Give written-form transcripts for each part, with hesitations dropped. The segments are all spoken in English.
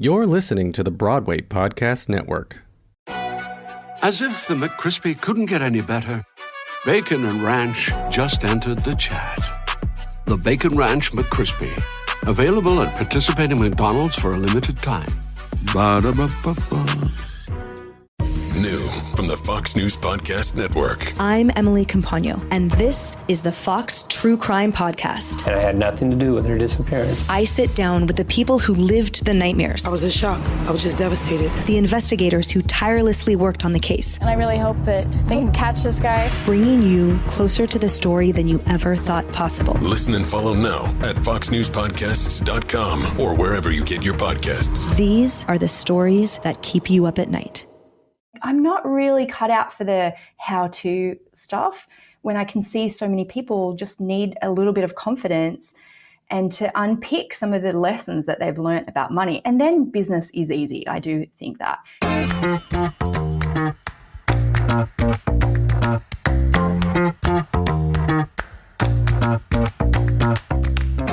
You're listening to the Broadway Podcast Network. As if the McCrispy couldn't get any better, Bacon and Ranch just entered the chat. The Bacon Ranch McCrispy, available at participating McDonald's for a limited time. Ba-da-ba-ba-ba. New from the Fox News Podcast Network. I'm Emily Campagno, and this is the Fox True Crime Podcast. And I had nothing to do with her disappearance. I sit down with the people who lived the nightmares. I was in shock. I was just devastated. The investigators who tirelessly worked on the case. And I really hope that they can catch this guy. Bringing you closer to the story than you ever thought possible. Listen and follow now at foxnewspodcasts.com or wherever you get your podcasts. These are the stories that keep you up at night. I'm not really cut out for the how-to stuff when I can see so many people just need a little bit of confidence and to unpick some of the lessons that they've learned about money. And then business is easy. I do think that.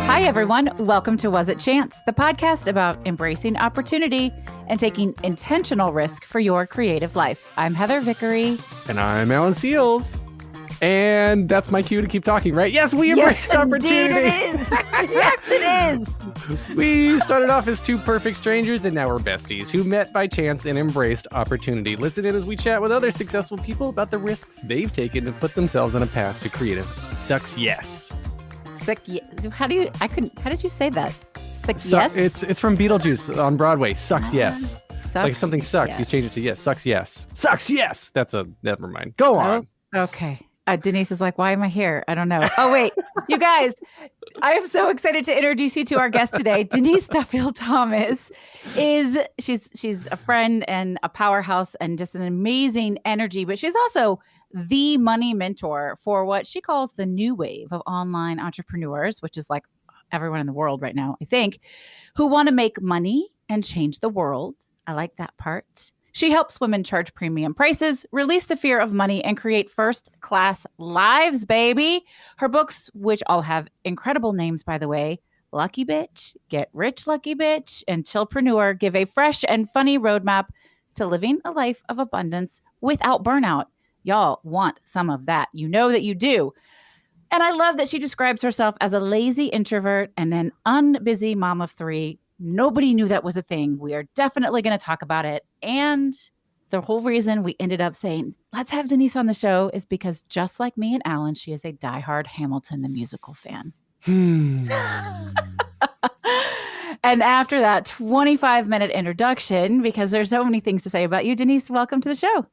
Hi, everyone. Welcome to Was It Chance, the podcast about embracing opportunity and taking intentional risk for your creative life. I'm Heather Vickery. And I'm Alan Seals. And that's my cue to keep talking, right? Yes, we embraced opportunity. It is. Yes, it is. We started off as two perfect strangers, and now we're besties who met by chance and embraced opportunity. Listen in as we chat with other successful people about the risks they've taken to put themselves on a path to creative success. How did you say that? Yes? It's from Beetlejuice on Broadway. Sucks yes. Sucks, like if something sucks, yes. You change it to yes. Sucks yes. Sucks yes. Never mind. Go on. Oh, okay. Denise is like, why am I here? I don't know. Oh, wait. You guys, I am so excited to introduce you to our guest today. Denise Duffield Thomas she's a friend and a powerhouse and just an amazing energy, but she's also the money mentor for what she calls the new wave of online entrepreneurs, which is like everyone in the world right now, I think, who want to make money and change the world. I like that part. She helps women charge premium prices, release the fear of money, and create first-class lives, baby. Her books, which all have incredible names, by the way, Lucky Bitch, Get Rich Lucky Bitch, and Chillpreneur, give a fresh and funny roadmap to living a life of abundance without burnout. Y'all want some of that. You know that you do. And I love that she describes herself as a lazy introvert and an unbusy mom of three. Nobody knew that was a thing. We are definitely going to talk about it. And the whole reason we ended up saying, let's have Denise on the show is because just like me and Alan, she is a diehard Hamilton the musical fan. And after that 25-minute introduction, because there's so many things to say about you, Denise, welcome to the show.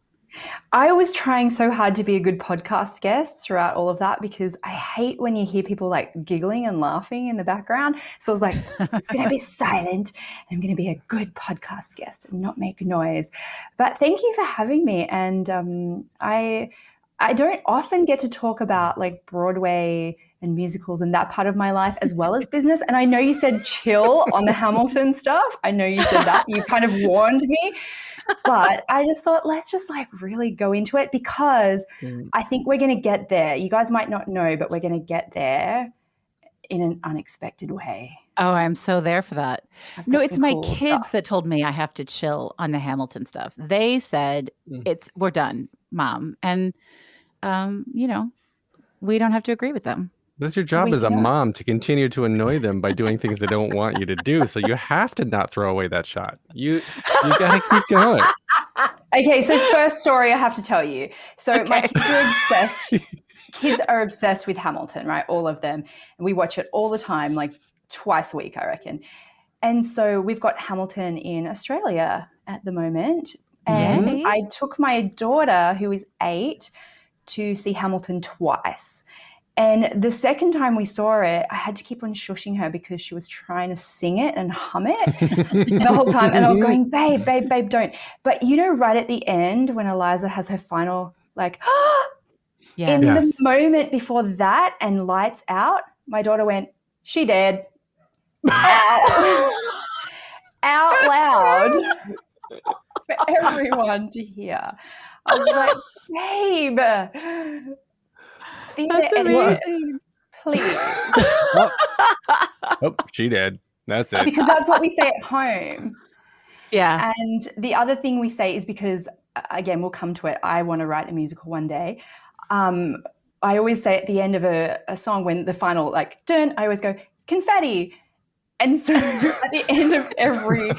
I was trying so hard to be a good podcast guest throughout all of that because I hate when you hear people like giggling and laughing in the background. So I was like, it's going to be silent. I'm going to be a good podcast guest and not make noise. But thank you for having me. And I don't often get to talk about like Broadway and musicals and that part of my life as well as business. And I know you said chill on the Hamilton stuff. I know you said that. You kind of warned me. But I just thought, let's just like really go into it because I think we're going to get there. You guys might not know, but we're going to get there in an unexpected way. Oh, I'm so there for that. No, it's my cool kids stuff that told me I have to chill on the Hamilton stuff. They said, we're done, Mom. And, we don't have to agree with them. That's your job as a mom, to continue to annoy them by doing things they don't want you to do. So you have to not throw away that shot. You got to keep going. Okay, so first story I have to tell you. So Okay. my kids are obsessed. Kids are obsessed with Hamilton, right? All of them. And we watch it all the time, like twice a week, I reckon. And so we've got Hamilton in Australia at the moment. And Yay. I took my daughter, who is 8, to see Hamilton twice. And the second time we saw it, I had to keep on shushing her because she was trying to sing it and hum it the whole time. And I was going, babe, don't. But right at the end when Eliza has her final, like, in the moment before that and lights out, my daughter went, she dead. Out loud for everyone to hear. I was like, babe. That's amazing. Please. Oh, she did. That's it. Because that's what we say at home. Yeah. And the other thing we say is because, again, we'll come to it. I want to write a musical one day. I always say at the end of a song, when the final like dun, I always go confetti. And so at the end of every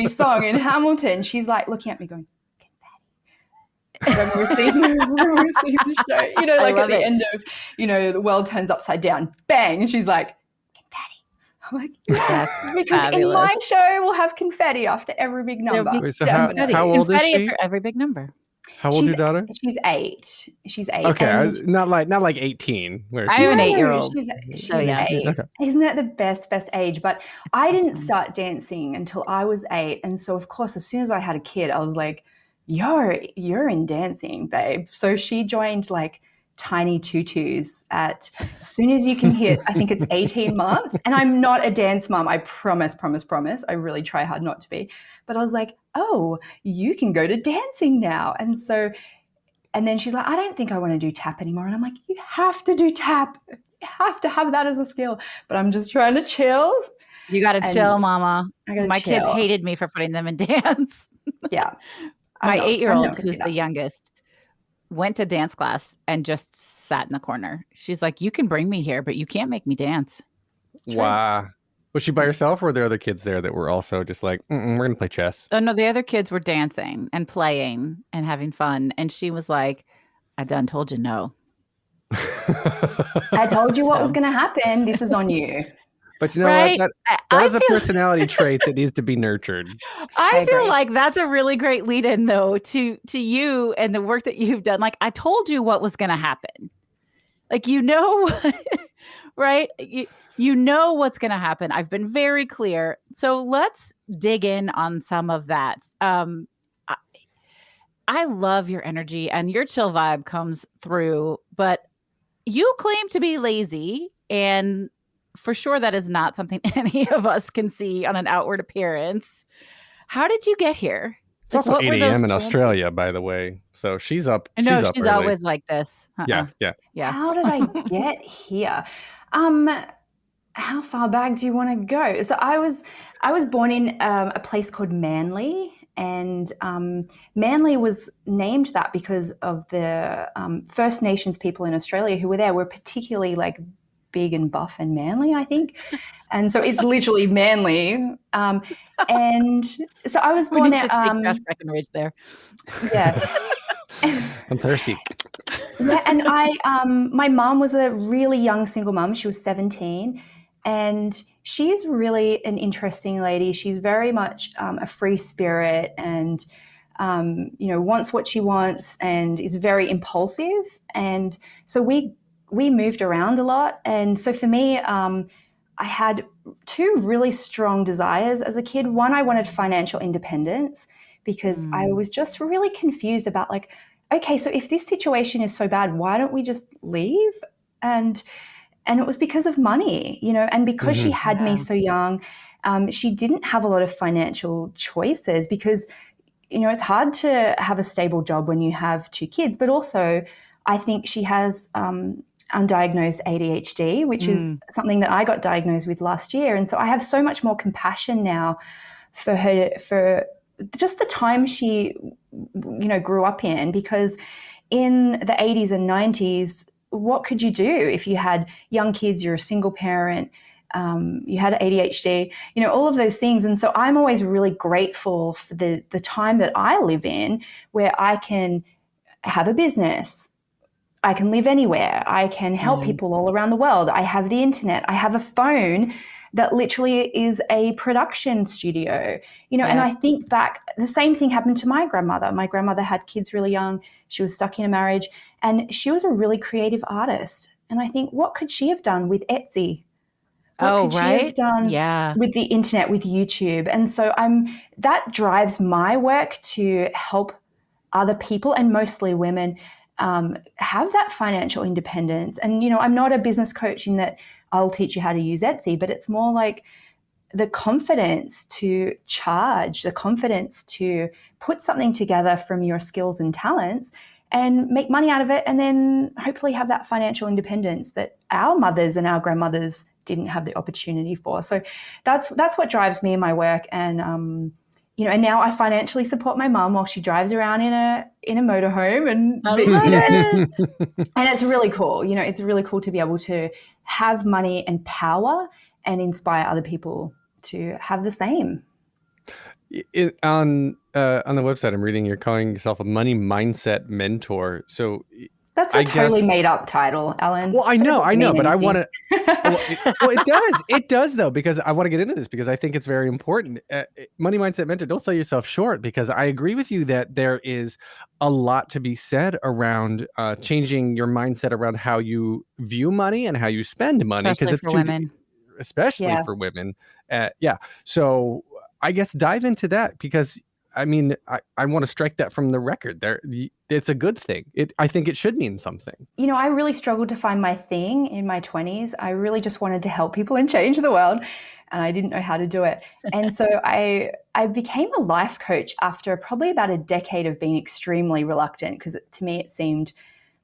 song in Hamilton, she's like looking at me going, confetti. When we're seeing the show, you know, like at the end of, you know, the world turns upside down, bang, and she's like, confetti. I'm like, yes, because fabulous. In my show we'll have confetti after every big number. Wait, so how old is she? After every big number. How old is your daughter? She's 8. She's 8. Okay, not like 18. I have an 8-year-old. She's 8. Okay. Isn't that the best age? But I didn't start dancing until I was 8, and so of course, as soon as I had a kid, I was like, "You're in dancing, babe." So she joined like tiny tutus as soon as you can hit, I think it's 18 months. And I'm not a dance mom. I promise. I really try hard not to be. But I was like, oh, you can go to dancing now. And then she's like, I don't think I want to do tap anymore. And I'm like, you have to do tap. You have to have that as a skill. But I'm just trying to chill. You got to chill, mama. My chill. Kids hated me for putting them in dance. Yeah. My 8-year-old, who's the youngest, went to dance class and just sat in the corner. She's like, you can bring me here, but you can't make me dance. Wow. Was she by herself, or were there other kids there that were also just like, we're going to play chess? Oh, no, the other kids were dancing and playing and having fun. And she was like, I done told you no. I told you what was going to happen. This is on you. But you know what? That is a personality trait that needs to be nurtured. I feel like that's a really great lead-in, though, to you and the work that you've done. Like, I told you what was going to happen. Like, you know, right? You know what's going to happen. I've been very clear. So let's dig in on some of that. I love your energy, and your chill vibe comes through, but you claim to be lazy, and for sure that is not something any of us can see on an outward appearance. How did you get here? It's also 8 a.m. in Australia, by the way. So she's up. No, she's early. always like this. Yeah. How did I get here? How far back do you want to go? So I was born in a place called Manly, and Manly was named that because of the First Nations people in Australia who were there were particularly like big and buff and manly, I think. And so it's literally Manly. And so I was born there. Josh Breckenridge there. Yeah. I'm thirsty. Yeah, and my mom was a really young single mom. She was 17, and she is really an interesting lady. She's very much a free spirit, and wants what she wants, and is very impulsive. And so we moved around a lot. And so for me, I had 2 really strong desires as a kid. One, I wanted financial independence because I was just really confused about like, okay, so if this situation is so bad, why don't we just leave? And it was because of money, and because she had me so young, she didn't have a lot of financial choices because, it's hard to have a stable job when you have 2 kids, but also I think she has undiagnosed ADHD, which is something that I got diagnosed with last year. And so I have so much more compassion now for her, for just the time she, grew up in, because in the 80s and 90s, what could you do if you had young kids, you're a single parent, you had ADHD, all of those things. And so I'm always really grateful for the time that I live in, where I can have a business, I can live anywhere, I can help people all around the world. I have the internet, I have a phone that literally is a production studio, and I think back, the same thing happened to my grandmother. My grandmother had kids really young. She was stuck in a marriage, and she was a really creative artist. And I think, what could she have done with Etsy? What could she have done with the internet, with YouTube? And so that drives my work to help other people, and mostly women, have that financial independence. And, I'm not a business coach in that I'll teach you how to use Etsy, but it's more like the confidence to charge, the confidence to put something together from your skills and talents and make money out of it, and then hopefully have that financial independence that our mothers and our grandmothers didn't have the opportunity for. So that's what drives me in my work. And and now I financially support my mum while she drives around in a motorhome, and and it's really cool. It's really cool to be able to have money and power and inspire other people to have the same. On the website, I'm reading you're calling yourself a money mindset mentor. So that's a totally made up title, Alan. Well, I know, but I want to. It does though, because I want to get into this because I think it's very important. Money mindset mentor. Don't sell yourself short, because I agree with you that there is a lot to be said around changing your mindset around how you view money and how you spend money, because it's for women, especially for women. So I guess dive into that, because I mean, I want to strike that from the record. It's a good thing. I think it should mean something. I really struggled to find my thing in my 20s. I really just wanted to help people and change the world, and I didn't know how to do it. And so I became a life coach after probably about a decade of being extremely reluctant, because to me it seemed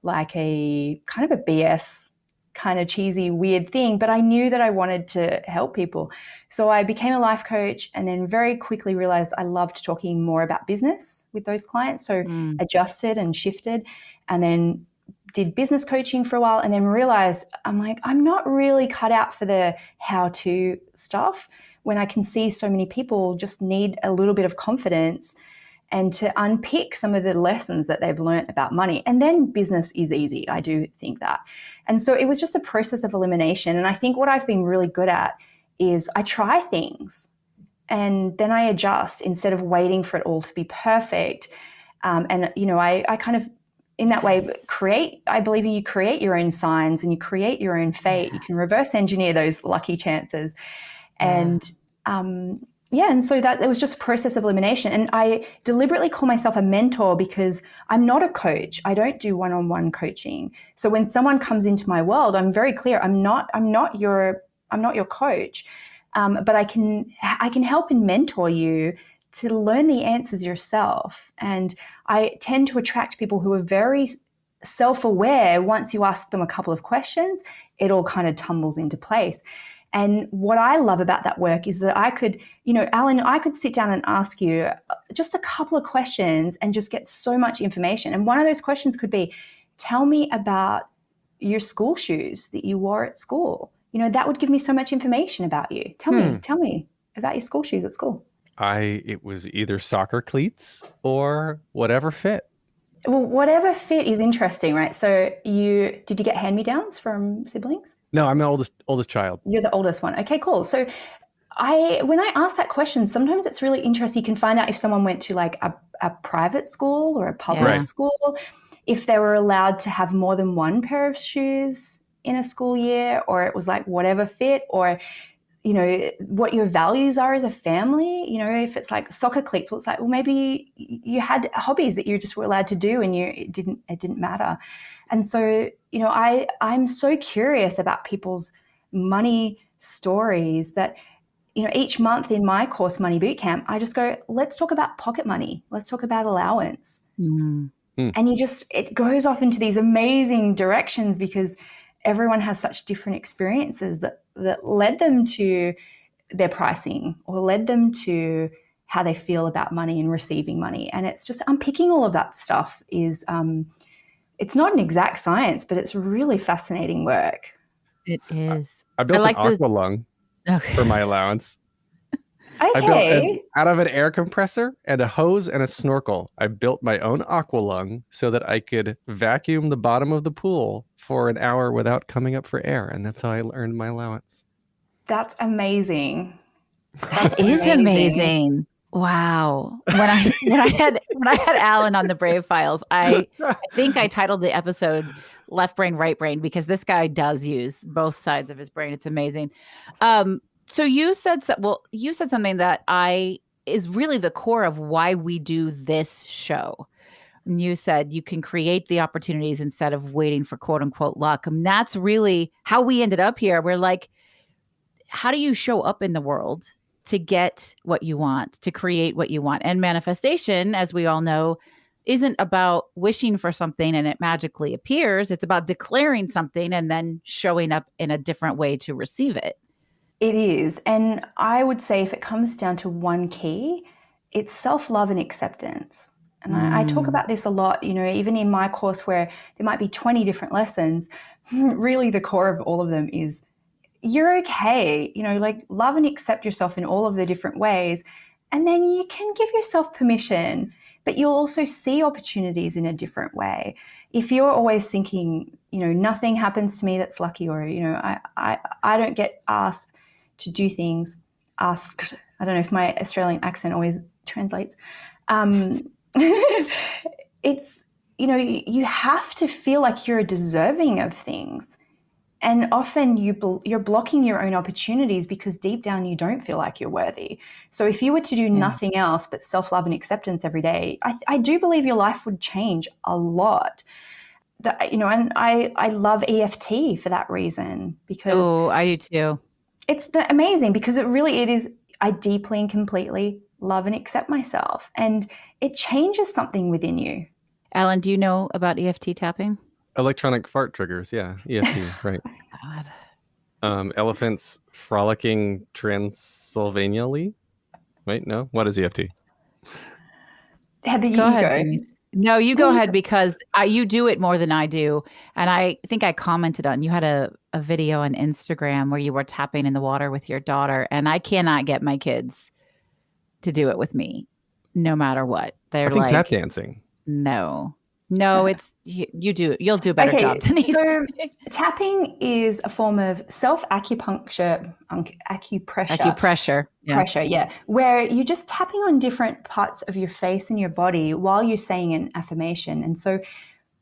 like a kind of a BS, kind of cheesy, weird thing, but I knew that I wanted to help people. So I became a life coach, and then very quickly realized I loved talking more about business with those clients. So adjusted and shifted, and then did business coaching for a while, and then realized I'm not really cut out for the how-to stuff when I can see so many people just need a little bit of confidence and to unpick some of the lessons that they've learned about money. And then business is easy. I do think that. And so it was just a process of elimination. And I think what I've been really good at is I try things and then I adjust instead of waiting for it all to be perfect. I kind of, in that way, I believe you create your own signs and you create your own fate. You can reverse engineer those lucky chances. And and so that it was just a process of elimination. And I deliberately call myself a mentor because I'm not a coach. I don't do one-on-one coaching. So when someone comes into my world, I'm very clear. I'm not your coach, but I can help and mentor you to learn the answers yourself. And I tend to attract people who are very self-aware. Once you ask them a couple of questions, it all kind of tumbles into place. And what I love about that work is that I could, Alan, I could sit down and ask you just a couple of questions and just get so much information. And one of those questions could be, tell me about your school shoes that you wore at school. That would give me so much information about you. Tell me about your school shoes at school. It was either soccer cleats or whatever fit. Well, whatever fit is interesting, right? So did you get hand-me-downs from siblings? No, I'm the oldest child. You're the oldest one. Okay, cool. So when I ask that question, sometimes it's really interesting. You can find out if someone went to like a private school or a public school, if they were allowed to have more than one pair of shoes in a school year, or it was like whatever fit, or what your values are as a family. If it's like soccer cleats, well, it's like, well, maybe you had hobbies that you just were allowed to do and it didn't matter. And so, I'm so curious about people's money stories that, each month in my course, Money Bootcamp, I just go, let's talk about pocket money. Let's talk about allowance. And it goes off into these amazing directions because everyone has such different experiences that led them to their pricing or led them to how they feel about money and receiving money. And it's just unpicking all of that stuff is, it's not an exact science, but it's really fascinating work. It is. I built an aqua lung for my allowance. Okay. I built out of an air compressor and a hose and a snorkel. I built my own aqua lung so that I could vacuum the bottom of the pool for an hour without coming up for air. And that's how I earned my allowance. That's amazing. That is amazing. Wow. When I had Alan on the Brave Files, I think I titled the episode Left Brain, Right Brain, because this guy does use both sides of his brain. It's amazing. So you said something that is really the core of why we do this show. And you said you can create the opportunities instead of waiting for quote unquote luck. And that's really how we ended up here. We're like, how do you show up in the world to get what you want, to create what you want? And manifestation, as we all know, isn't about wishing for something and it magically appears. It's about declaring something and then showing up in a different way to receive it. It is. And I would say if it comes down to one key, it's self-love and acceptance. And I talk about this a lot, even in my course where there might be 20 different lessons, really the core of all of them is you're okay, like love and accept yourself in all of the different ways. And then you can give yourself permission, but you'll also see opportunities in a different way. If you're always thinking, nothing happens to me that's lucky, or, I don't get asked to do things, asked, I don't know if my Australian accent always translates. It's, you have to feel like you're deserving of things. And often you're blocking your own opportunities because deep down you don't feel like you're worthy. So if you were to do nothing else but self-love and acceptance every day, I do believe your life would change a lot. And I love EFT for that reason, because I do too. It's amazing because it is, I deeply and completely love and accept myself, and it changes something within you. Alan, do you know about EFT tapping? Electronic fart triggers, yeah, EFT, right. Elephants frolicking Transylvanially. Wait, no, what is EFT? Go ahead, Denise. No, you go ahead, because you do it more than I do. And I think I commented on, you had a video on Instagram where you were tapping in the water with your daughter, and I cannot get my kids to do it with me, no matter what. They're I think tap dancing. No, it's you'll do a better job, Denise. So tapping is a form of self-acupuncture, acupressure, where you're just tapping on different parts of your face and your body while you're saying an affirmation. And so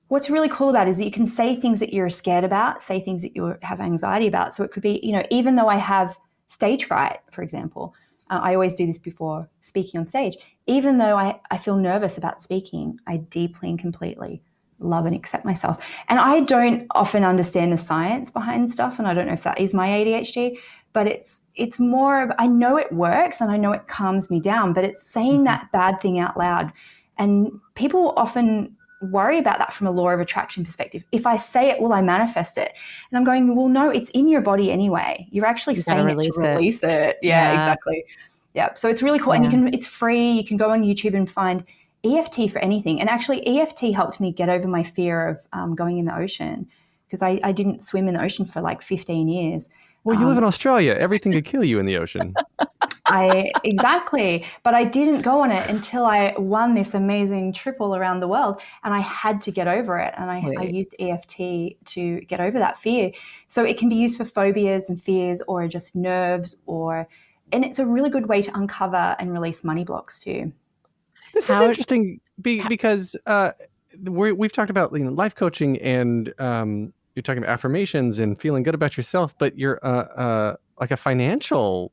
what's really cool about it is that you can say things that you're scared about, say things that you have anxiety about. So it could be, even though I have stage fright, for example, I always do this before speaking on stage. Even though I feel nervous about speaking, I deeply and completely love and accept myself. And I don't often understand the science behind stuff, and I don't know if that is my ADHD, but it's more of, I know it works and I know it calms me down, but it's saying that bad thing out loud. And people often worry about that from a law of attraction perspective. If I say it, will I manifest it? And I'm going, well, no, it's in your body anyway. You're actually saying it to release it. Yeah, exactly. Yeah. So it's really cool. Yeah. And it's free. You can go on YouTube and find EFT for anything. And actually EFT helped me get over my fear of going in the ocean, because I didn't swim in the ocean for like 15 years. Well, you live in Australia. Everything could kill you in the ocean. Exactly. But I didn't go on it until I won this amazing trip all around the world, and I had to get over it. And I used EFT to get over that fear. So it can be used for phobias and fears, or just nerves, and it's a really good way to uncover and release money blocks too. This is interesting because we've talked about life coaching, and you're talking about affirmations and feeling good about yourself, but you're like a financial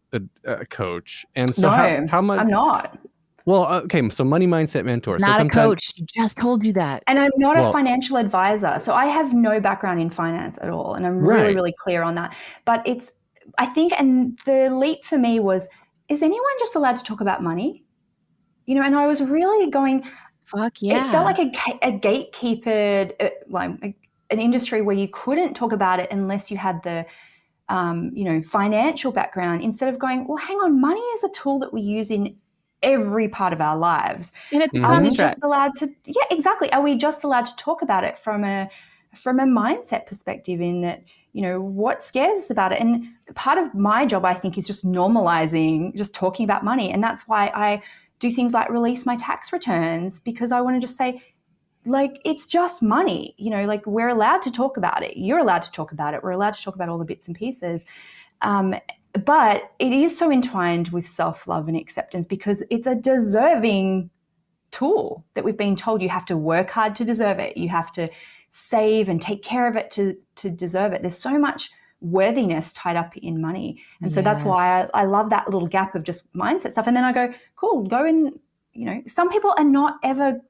coach. And so how much? I'm not. Well, okay, so money mindset mentor. Not a coach. She just told you that. And I'm not a financial advisor. So I have no background in finance at all. And I'm really, really clear on that. But I think, and the leap for me was, is anyone just allowed to talk about money? And I was really going, fuck yeah. It felt like a gatekeepered, an industry where you couldn't talk about it unless you had the, financial background, instead of going, well, hang on, money is a tool that we use in every part of our lives. And it's Are we just allowed to, exactly. Are we just allowed to talk about it from a mindset perspective, in that, what scares us about it? And part of my job, I think, is just normalizing, just talking about money. And that's why I do things like release my tax returns, because I want to just say, it's just money, we're allowed to talk about it. You're allowed to talk about it. We're allowed to talk about all the bits and pieces. But it is so entwined with self-love and acceptance, because it's a deserving tool that we've been told you have to work hard to deserve it. You have to save and take care of it to deserve it. There's so much worthiness tied up in money. And so that's why I love that little gap of just mindset stuff. And then I go, cool, go and, some people are not ever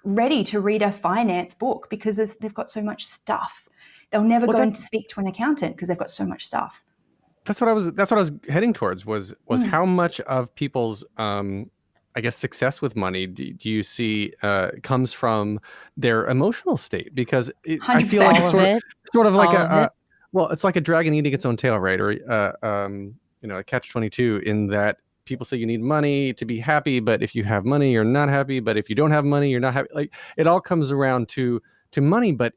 ready to read a finance book because they've got so much stuff. They'll never go and speak to an accountant because they've got so much stuff. That's what I was heading towards was how much of people's success with money do you see comes from their emotional state? Because I feel like it's sort of like it's like a dragon eating its own tail, right? Or a catch-22, in that people say you need money to be happy, but if you have money, you're not happy. But if you don't have money, you're not happy. Like it all comes around to money. But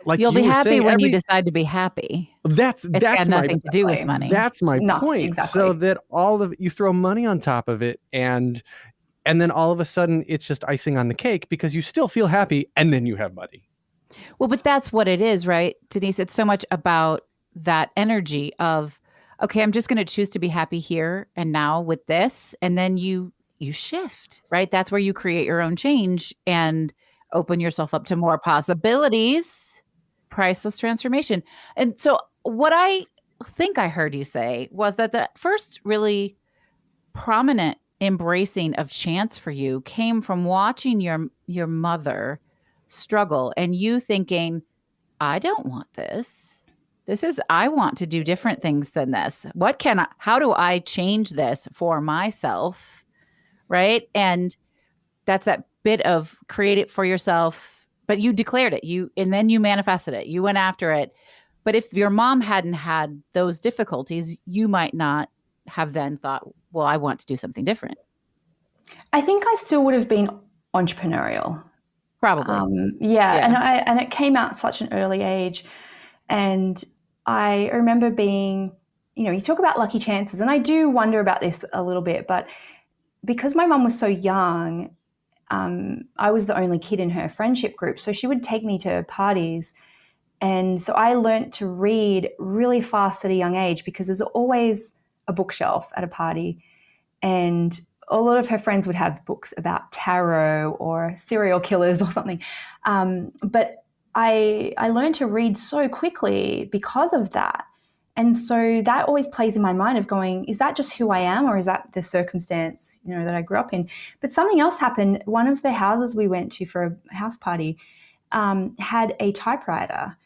like you'll be happy saying, when you decide to be happy. That's got nothing to do with money. That's my point. Exactly. So that you throw money on top of it, and then all of a sudden it's just icing on the cake because you still feel happy, and then you have money. Well, but that's what it is, right, Denise? It's so much about that energy of, okay, I'm just going to choose to be happy here and now with this, and then you shift, right? That's where you create your own change and open yourself up to more possibilities. Priceless transformation. And so what I think I heard you say was that the first really prominent embracing of chance for you came from watching your mother struggle and you thinking, I don't want this. I want to do different things than this. How do I change this for myself? Right. And that's that bit of create it for yourself. But you declared it, and then you manifested it. You went after it. But if your mom hadn't had those difficulties, you might not have then thought, well, I want to do something different. I think I still would have been entrepreneurial. Probably. Yeah. And it came out at such an early age. And I remember being, you talk about lucky chances, and I do wonder about this a little bit, but because my mom was so young, I was the only kid in her friendship group. So she would take me to parties. And so I learned to read really fast at a young age because there's always a bookshelf at a party. And a lot of her friends would have books about tarot or serial killers or something. But I learned to read so quickly because of that. And so that always plays in my mind of going, is that just who I am, or is that the circumstance, that I grew up in? But something else happened. One of the houses we went to for a house party had a typewriter.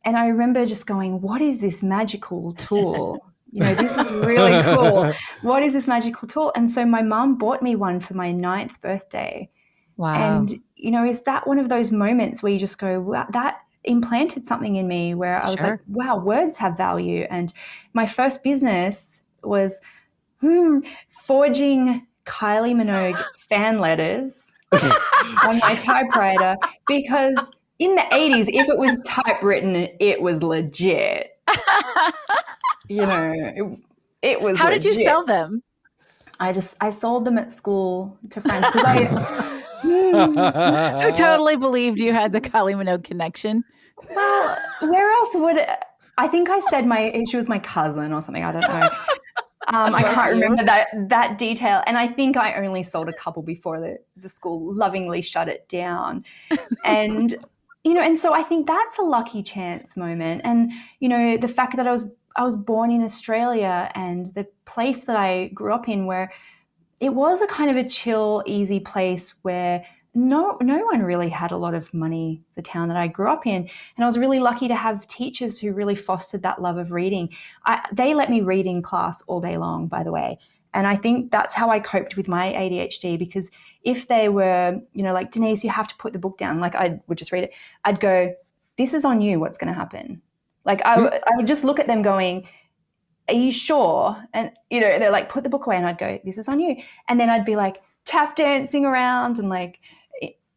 And I remember just going, what is this magical tool? This is really cool. What is this magical tool? And so my mom bought me one for my 9th birthday. Wow. And, is that one of those moments where you just go, wow, that implanted something in me where I was like, wow, words have value. And my first business was forging Kylie Minogue fan letters on my typewriter, because in the 80s, if it was typewritten, it was legit. It was How legit. did you sell them? I sold them at school to friends because Who totally believed you had the Kylie Minogue connection. Well, where else would I think I said she was my cousin or something. I don't know. I can't remember that detail. And I think I only sold a couple before the school lovingly shut it down. And, and so I think that's a lucky chance moment. And, the fact that I was born in Australia, and the place that I grew up in, where it was a kind of a chill, easy place where no one really had a lot of money, the town that I grew up in. And I was really lucky to have teachers who really fostered that love of reading. They let me read in class all day long, by the way. And I think that's how I coped with my ADHD, because if they were, like, Denise, you have to put the book down, like I would just read it, I'd go, this is on you, what's going to happen? Like I would just look at them going, are you sure? And, they're like, put the book away. And I'd go, this is on you. And then I'd be like tap dancing around and like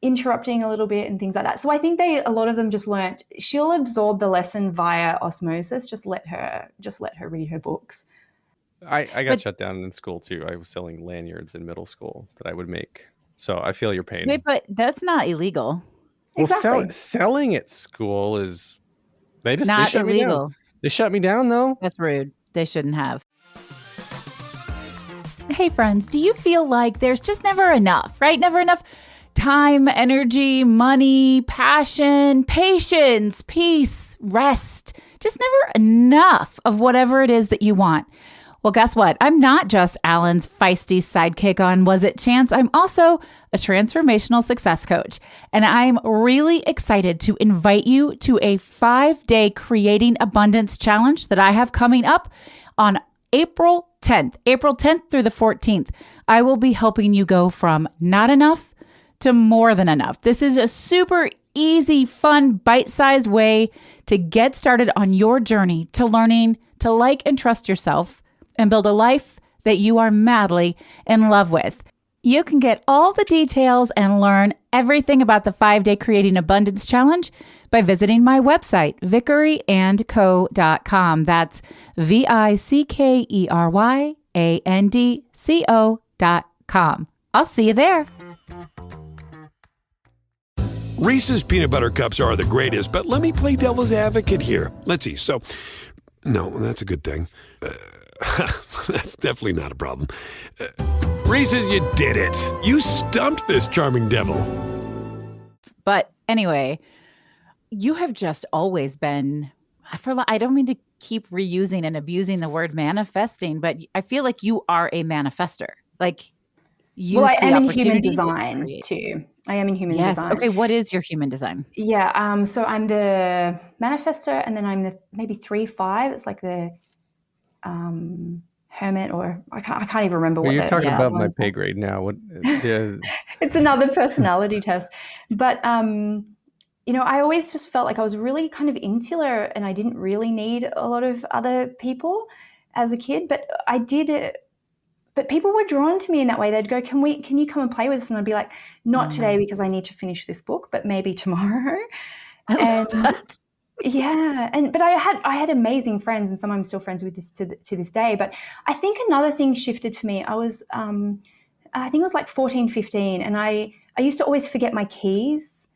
interrupting a little bit and things like that. So I think a lot of them just learned, she'll absorb the lesson via osmosis. Just let her read her books. I got shut down in school too. I was selling lanyards in middle school that I would make. So I feel your pain. Okay, but that's not illegal. Well, Exactly. selling at school is they Not shut me down. illegal. They shut me down though. That's rude. They shouldn't have. Hey friends, do you feel like there's just never enough, right? Never enough time, energy, money, passion, patience, peace, rest. Just never enough of whatever it is that you want. Well, guess what? I'm not just Alan's feisty sidekick on Was It Chance? I'm also a transformational success coach. And I'm really excited to invite you to a 5-day Creating Abundance Challenge that I have coming up on April 10th through the 14th. I will be helping you go from not enough to more than enough. This is a super easy, fun, bite-sized way to get started on your journey to learning to like and trust yourself and build a life that you are madly in love with. You can get all the details and learn everything about the 5-day Creating Abundance Challenge by visiting my website, vickeryandco.com. That's vickeryandco.com. I'll see you there. Reese's peanut butter cups are the greatest, but let me play devil's advocate here. Let's see. So, no, that's a good thing. That's definitely not a problem. Reese's, you did it. You stumped this charming devil. But anyway, you have just always been, I don't mean to keep reusing and abusing the word manifesting, but I feel like you are a manifester. Like you I see am in opportunities human to design create. too. I am in human Yes. design. Okay. What is your human design? Yeah. So I'm the manifester, and then I'm the maybe 3-5. It's like the hermit, or I can't even remember what You're talking above my one's pay like. grade now. What? Yeah. It's another personality test. But I always just felt like I was really kind of insular, and I didn't really need a lot of other people as a kid. But I did it. But people were drawn to me in that way. They'd go, "Can you come and play with us?" And I'd be like, "Not today, because I need to finish this book, but maybe tomorrow." And yeah, but I had amazing friends, and some I'm still friends with to this day. But I think another thing shifted for me. I was I think it was like 14, 15, and I used to always forget my keys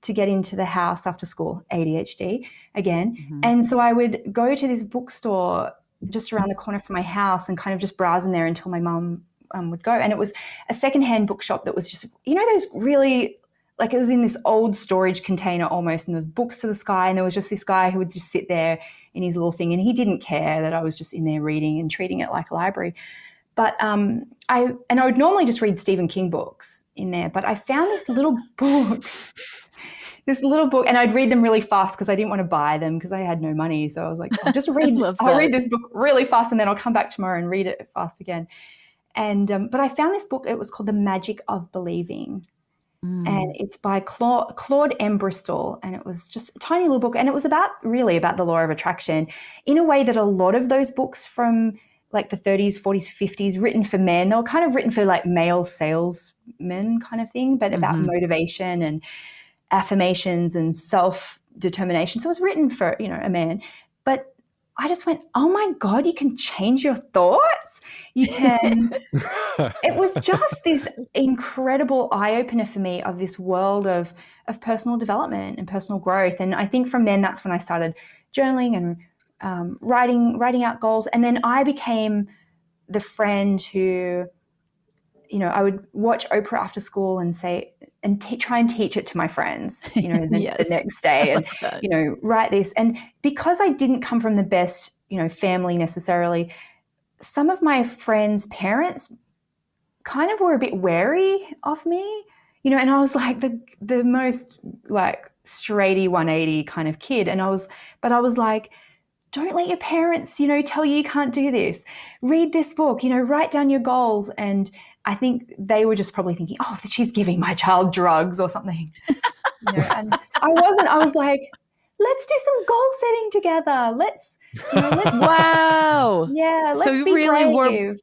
to get into the house after school. ADHD again. Mm-hmm. And so I would go to this bookstore just around the corner from my house and kind of just browse in there until my mum would go. And it was a secondhand bookshop that was just, those really, like, it was in this old storage container almost, and there was books to the sky, and there was just this guy who would just sit there in his little thing, and he didn't care that I was just in there reading and treating it like a library. But I would normally just read Stephen King books in there, but I found this little book. And I'd read them really fast because I didn't want to buy them because I had no money. So I was like, I'll just read, I'll read this book really fast, and then I'll come back tomorrow and read it fast again. And but I found this book. It was called The Magic of Believing. And it's by Claude M. Bristol. And it was just a tiny little book. And it was really about the law of attraction in a way that a lot of those books from like the 30s, 40s, 50s, written for men, they were kind of written for like male salesmen kind of thing, but about motivation and affirmations and self-determination. So it was written for, a man. But I just went, oh my God, you can change your thoughts. You can. It was just this incredible eye-opener for me of this world of personal development and personal growth. And I think from then, that's when I started journaling and writing out goals. And then I became the friend who, I would watch Oprah after school and say, and try and teach it to my friends, the next day, and, write this. And because I didn't come from the best, family necessarily, some of my friends' parents kind of were a bit wary of me, and I was like the most like straighty 180 kind of kid. And I was like, don't let your parents, tell you can't do this. Read this book, write down your goals. And I think they were just probably thinking, oh, she's giving my child drugs or something. And I wasn't. I was like, let's do some goal setting together. Let's wow. Yeah, let's so you be really brave. were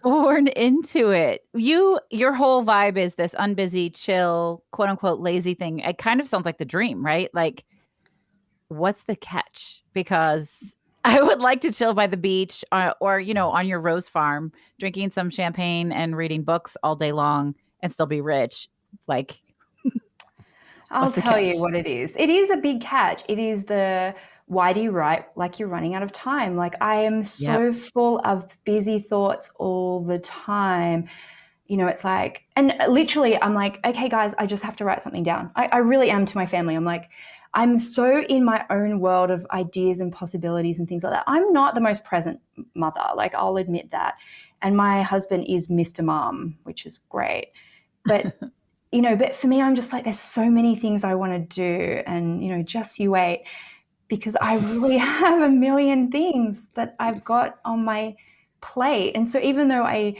born into it. Your whole vibe is this unbusy, chill, quote unquote, lazy thing. It kind of sounds like the dream, right? Like, what's the catch? Because I would like to chill by the beach or on your rose farm, drinking some champagne and reading books all day long and still be rich. Like, I'll tell you what it is. It is a big catch. It is why do you write like you're running out of time? Like, I am so full of busy thoughts all the time. It's like, and literally I'm like, okay, guys, I just have to write something down. I really am to my family. I'm like, I'm so in my own world of ideas and possibilities and things like that. I'm not the most present mother. Like, I'll admit that. And my husband is Mr. Mom, which is great. But, but for me, I'm just like, there's so many things I want to do. And, just you wait, because I really have a million things that I've got on my plate. And so even though I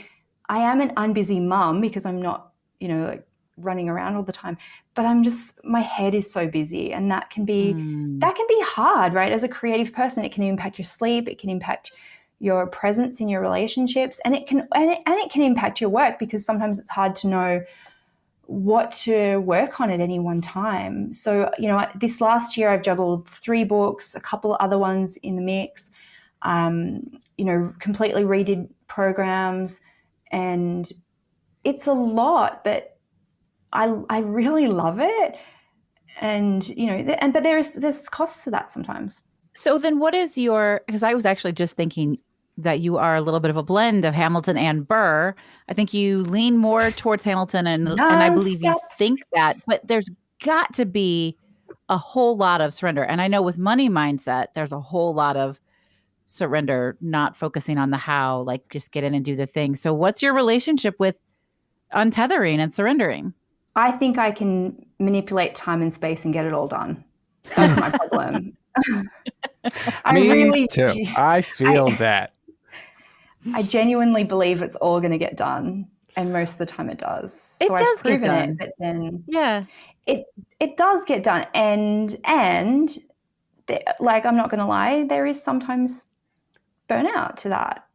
am an unbusy mom, because I'm not, like running around all the time, but my head is so busy, and that can be hard, right? As a creative person, it can impact your sleep. It can impact your presence in your relationships, and it can impact your work, because sometimes it's hard to know what to work on at any one time. So, this last year I've juggled 3 books, a couple of other ones in the mix, completely redid programs, and it's a lot, but I really love it. And, but there's costs to that sometimes. So then what is because I was actually just thinking that you are a little bit of a blend of Hamilton and Burr. I think you lean more towards Hamilton, and I believe you think that, but there's got to be a whole lot of surrender. And I know with money mindset, there's a whole lot of surrender, not focusing on the how, like just get in and do the thing. So what's your relationship with untethering and surrendering? I think I can manipulate time and space and get it all done. That's my problem. Me too. I feel that. I genuinely believe it's all going to get done, and most of the time it does. It does get done. But then it does get done, and I'm not going to lie, there is sometimes burnout to that,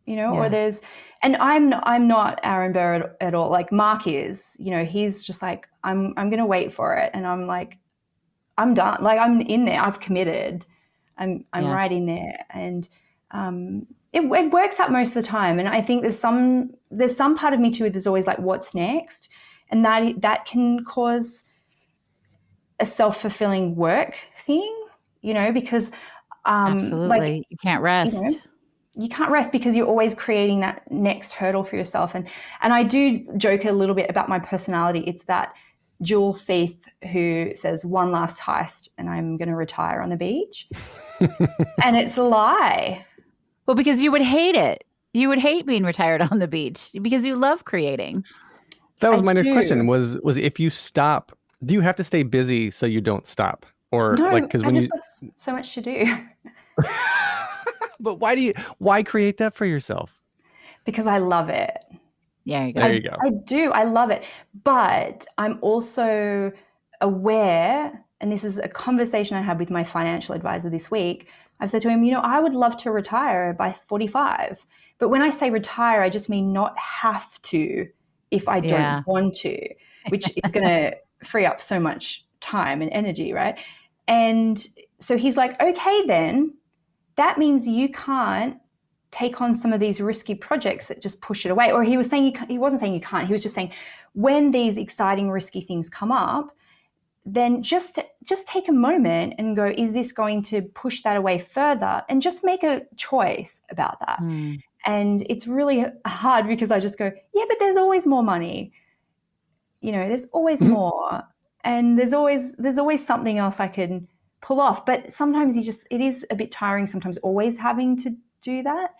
or there's, and I'm not Aaron Burr at all. Like Mark is, he's just like, I'm going to wait for it, and I'm like, I'm done. Like I'm in there. I've committed. I'm right in there, and it works out most of the time. And I think there's some part of me too. There's always like, what's next, and that can cause a self-fulfilling work thing, because absolutely, you can't rest. You can't rest because you're always creating that next hurdle for yourself. And I do joke a little bit about my personality. It's that jewel thief who says one last heist and I'm going to retire on the beach. And it's a lie. Well, because you would hate it. You would hate being retired on the beach because you love creating. That was my next question was if you stop, do you have to stay busy so you don't stop? Or no, because when you got so much to do. But why create that for yourself? Because I love it. Yeah, there you go. I do. I love it. But I'm also aware, and this is a conversation I had with my financial advisor this week. I've said to him, I would love to retire by 45. But when I say retire, I just mean not have to if I don't want to, which is going to free up so much time and energy, right? And so he's like, okay, then that means you can't take on some of these risky projects that just push it away. Or he was saying he wasn't saying you can't. He was just saying when these exciting, risky things come up, then just take a moment and go, is this going to push that away further? And just make a choice about that. And it's really hard because I just go, yeah, but there's always more money. There's always more. And there's always something else I can pull off. But sometimes it is a bit tiring sometimes always having to do that.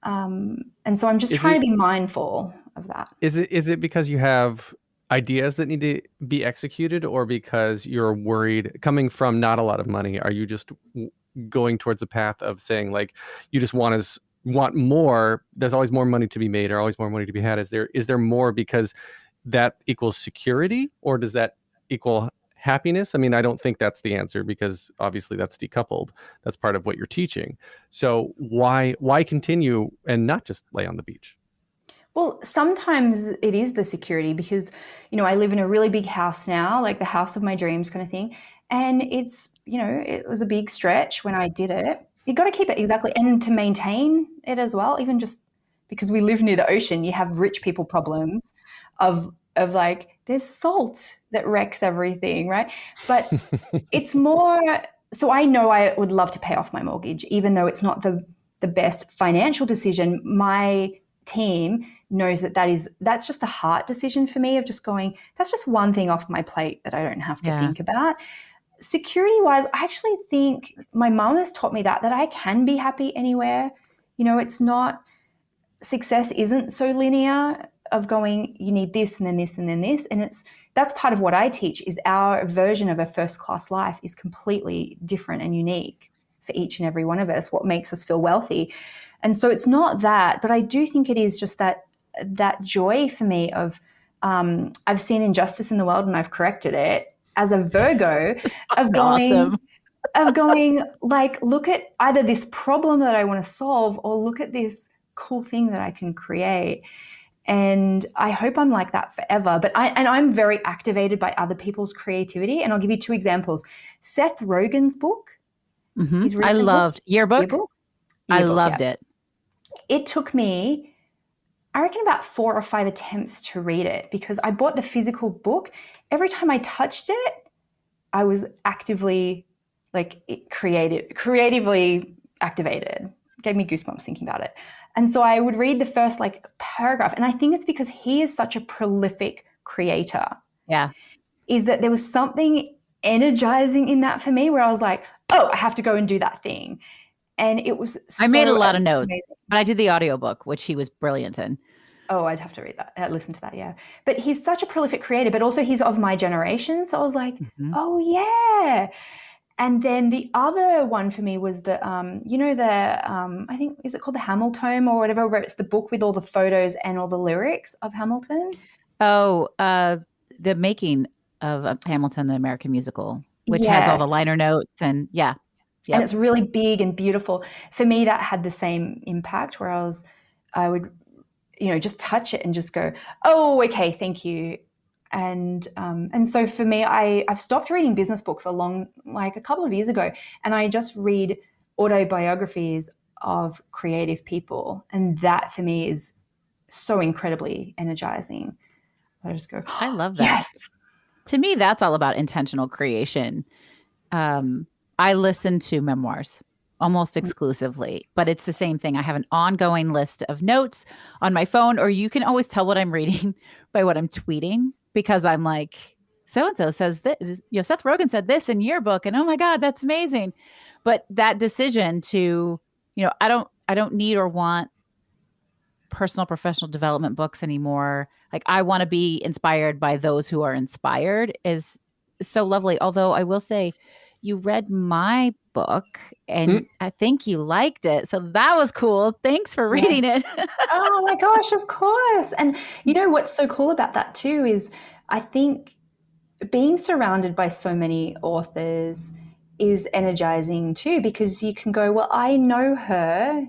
And so I'm just trying to be mindful of that. Is it because you have ideas that need to be executed, or because you're worried coming from not a lot of money? Are you just going towards a path of saying like you just want more? There's always more money to be made, or always more money to be had. Is there more because that equals security, or does that equal happiness? I mean, I don't think that's the answer, because obviously that's decoupled. That's part of what you're teaching. So why continue and not just lay on the beach? Well, sometimes it is the security because, I live in a really big house now, like the house of my dreams kind of thing. And it's, it was a big stretch when I did it. You got to keep it exactly, and to maintain it as well, even just because we live near the ocean, you have rich people problems of like, there's salt that wrecks everything, right? But it's more, so I know I would love to pay off my mortgage, even though it's not the best financial decision. My team knows that's just a heart decision for me of just going, that's just one thing off my plate that I don't have to think about. Security wise, I actually think my mom has taught me that I can be happy anywhere. It's not, success isn't so linear of going, you need this and then this and then this. And that's part of what I teach, is our version of a first class life is completely different and unique for each and every one of us, what makes us feel wealthy. And so it's not that, but I do think it is just that joy for me of, I've seen injustice in the world and I've corrected it as a Virgo of going, of going like, look at either this problem that I want to solve or look at this cool thing that I can create. And I hope I'm like that forever. But I'm very activated by other people's creativity. And I'll give you 2 examples. Seth Rogen's book. Mm-hmm. I loved Yearbook. I loved it. It took me, I reckon, about 4 or 5 attempts to read it because I bought the physical book. Every time I touched it, I was actively creatively activated. It gave me goosebumps thinking about it. And so I would read the first like paragraph. And I think it's because he is such a prolific creator. Yeah. Is that there was something energizing in that for me where I was like, oh, I have to go and do that thing. And it was I made a lot of notes, but I did the audiobook, which he was brilliant in. Oh, I'd have to read that, listen to that, yeah. But he's such a prolific creator, but also he's of my generation. So I was like, oh, yeah. And then the other one for me was the, I think, is it called the Hamilton or whatever, where it's the book with all the photos and all the lyrics of Hamilton? Oh, the making of Hamilton, the American musical, which has all the liner notes and Yep. And it's really big and beautiful. For me, that had the same impact where I would, just touch it and just go, oh, okay, thank you. And so for me, I've stopped reading business books a couple of years ago, and I just read autobiographies of creative people. And that for me is so incredibly energizing. I just go, I love that. Yes. To me, that's all about intentional creation. I listen to memoirs almost exclusively, but it's the same thing. I have an ongoing list of notes on my phone, or you can always tell what I'm reading by what I'm tweeting, because I'm like, so-and-so says this, Seth Rogen said this in Yearbook, and oh my God, that's amazing. But that decision to, I don't need or want personal professional development books anymore. Like, I want to be inspired by those who are inspired is so lovely. Although I will say, you read my book and I think you liked it. So that was cool. Thanks for reading it. Oh my gosh, of course. And what's so cool about that too is I think being surrounded by so many authors is energizing too, because you can go, well, I know her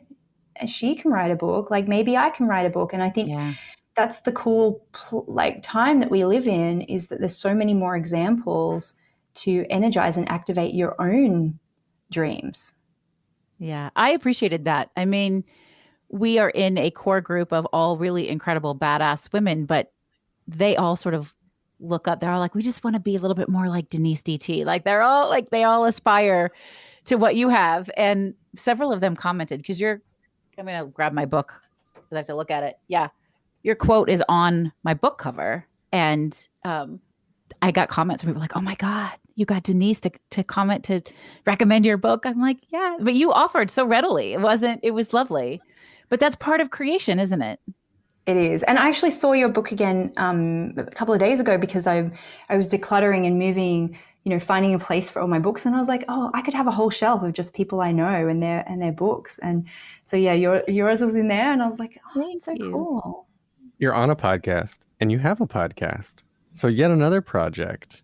and she can write a book. Like maybe I can write a book. And I think that's the cool time that we live in, is that there's so many more examples to energize and activate your own dreams. Yeah, I appreciated that. I mean, we are in a core group of all really incredible, badass women, but they all sort of look up. They're all like, we just want to be a little bit more like Denise DT. Like they all aspire to what you have. And several of them commented, because I'm going to grab my book because I have to look at it. Yeah. Your quote is on my book cover. And I got comments from people like, oh my God, you got Denise to comment, to recommend your book. I'm like, yeah, but you offered so readily. It was lovely. But that's part of creation, isn't it? It is. And I actually saw your book again a couple of days ago, because I was decluttering and moving, finding a place for all my books. And I was like, oh, I could have a whole shelf of just people I know and their books. And so, yeah, yours was in there. And I was like, oh, that's so cool. You're on a podcast and you have a podcast. So yet another project.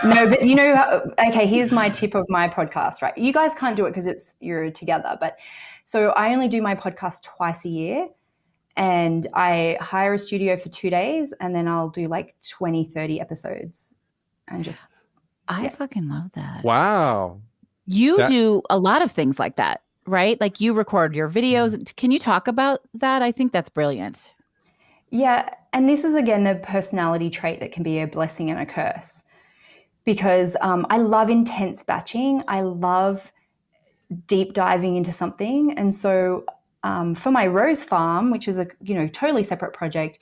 No, but okay, here's my tip of my podcast, right? You guys can't do it because you're together. But so I only do my podcast twice a year. And I hire a studio for 2 days, and then I'll do like 20, 30 episodes. And just, I fucking love that. Wow. You do a lot of things like that, right? Like you record your videos. Can you talk about that? I think that's brilliant. Yeah. And this is, again, the personality trait that can be a blessing and a curse, because I love intense batching. I love deep diving into something. And so for my rose farm, which is a totally separate project,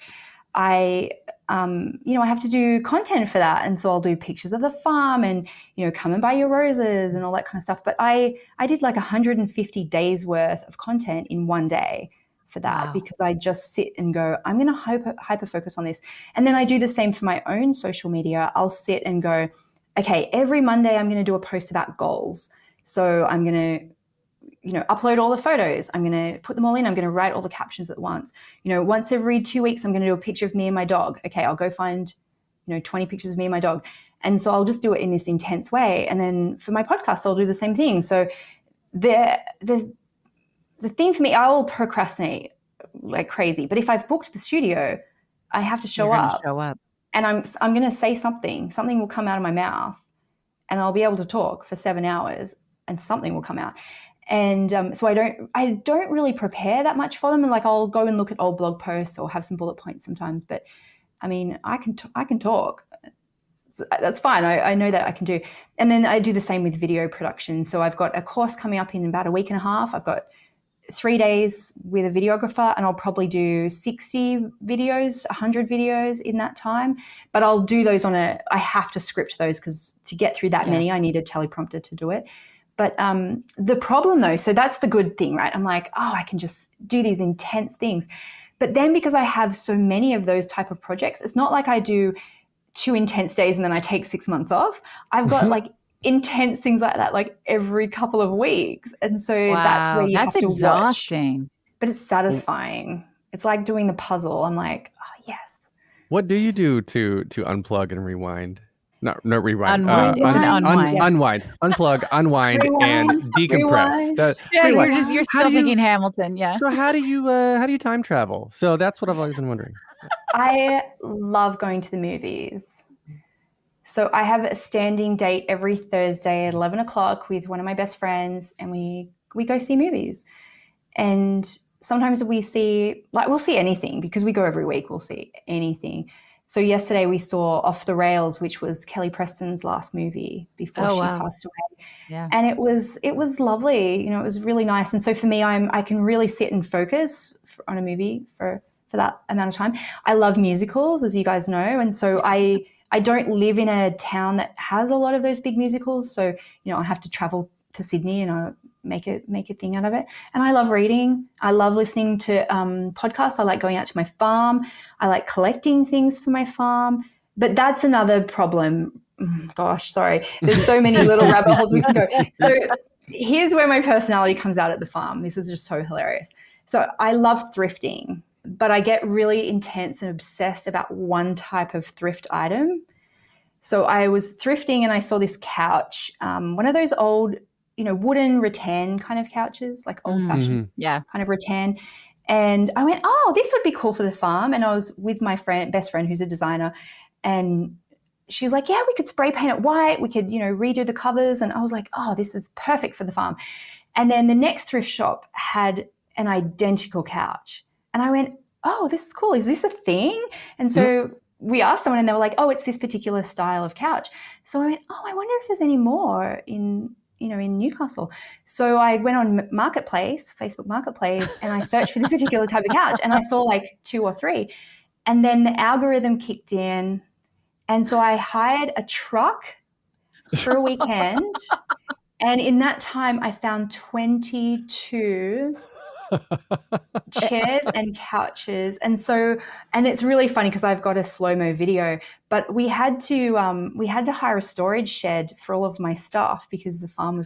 I have to do content for that. And so I'll do pictures of the farm and, come and buy your roses and all that kind of stuff. But I did like 150 days worth of content in one day for that. Wow. Because I just sit and go, I'm going to hyper focus on this. And then I do the same for my own social media. I'll sit and go, okay, every Monday I'm going to do a post about goals. So I'm going to upload all the photos. I'm going to put them all in. I'm going to write all the captions at once. Once every 2 weeks, I'm going to do a picture of me and my dog. Okay, I'll go find, 20 pictures of me and my dog. And so I'll just do it in this intense way. And then for my podcast, I'll do the same thing. So the thing for me, I will procrastinate like crazy. But if I've booked the studio, I have to show up. And I'm going to say something. Something will come out of my mouth, and I'll be able to talk for 7 hours, and something will come out. And so I don't really prepare that much for them. And like I'll go and look at old blog posts or have some bullet points sometimes. But I mean, I can talk. That's fine. I know that I can do. And then I do the same with video production. So I've got a course coming up in about a week and a half. I've got 3 days with a videographer, and I'll probably do 60 videos, 100 videos in that time. But I'll do those I have to script those because to get through that many, I need a teleprompter to do it. But the problem though, so that's the good thing, right? I'm like, oh, I can just do these intense things. But then because I have so many of those type of projects, it's not like I do 2 intense days and then I take 6 months off. I've got like intense things like that, like every couple of weeks. And so that's where you have to exhausting. Watch. But it's satisfying. It's like doing the puzzle. I'm like, oh, yes. What do you do to unplug and rewind? Not rewind. Unwind. Unwind. Unplug, unwind, and decompress. You're still thinking Hamilton. Yeah. So how do you time travel? So that's what I've always been wondering. I love going to the movies. So I have a standing date every Thursday at 11 o'clock with one of my best friends, and we go see movies. And sometimes we'll see anything because we go every week. We'll see anything. So yesterday we saw Off the Rails, which was Kelly Preston's last movie before she passed away. Yeah. And it was lovely. It was really nice. And so for me, I can really sit and focus on a movie for that amount of time. I love musicals, as you guys know. And so I don't live in a town that has a lot of those big musicals. So, I have to travel to Sydney and I make a thing out of it. And I love reading. I love listening to podcasts. I like going out to my farm. I like collecting things for my farm. But that's another problem. Gosh, sorry. There's so many little rabbit holes we can go. So here's where my personality comes out at the farm. This is just so hilarious. So I love thrifting, but I get really intense and obsessed about one type of thrift item. So I was thrifting and I saw this couch, one of those old, wooden rattan kind of couches, like old-fashioned kind of rattan. And I went, oh, this would be cool for the farm. And I was with my best friend who's a designer, and she's like, yeah, we could spray paint it white. We could, redo the covers. And I was like, oh, this is perfect for the farm. And then the next thrift shop had an identical couch. And I went, oh, this is cool. Is this a thing? And so we asked someone and they were like, oh, it's this particular style of couch. So I went, oh, I wonder if there's any more in Newcastle. So I went on Marketplace, Facebook Marketplace, and I searched for this particular type of couch, and I saw like 2 or 3. And then the algorithm kicked in. And so I hired a truck for a weekend. And in that time, I found 22 chairs and couches. And it's really funny because I've got a slow-mo video, but we had to hire a storage shed for all of my stuff because the farm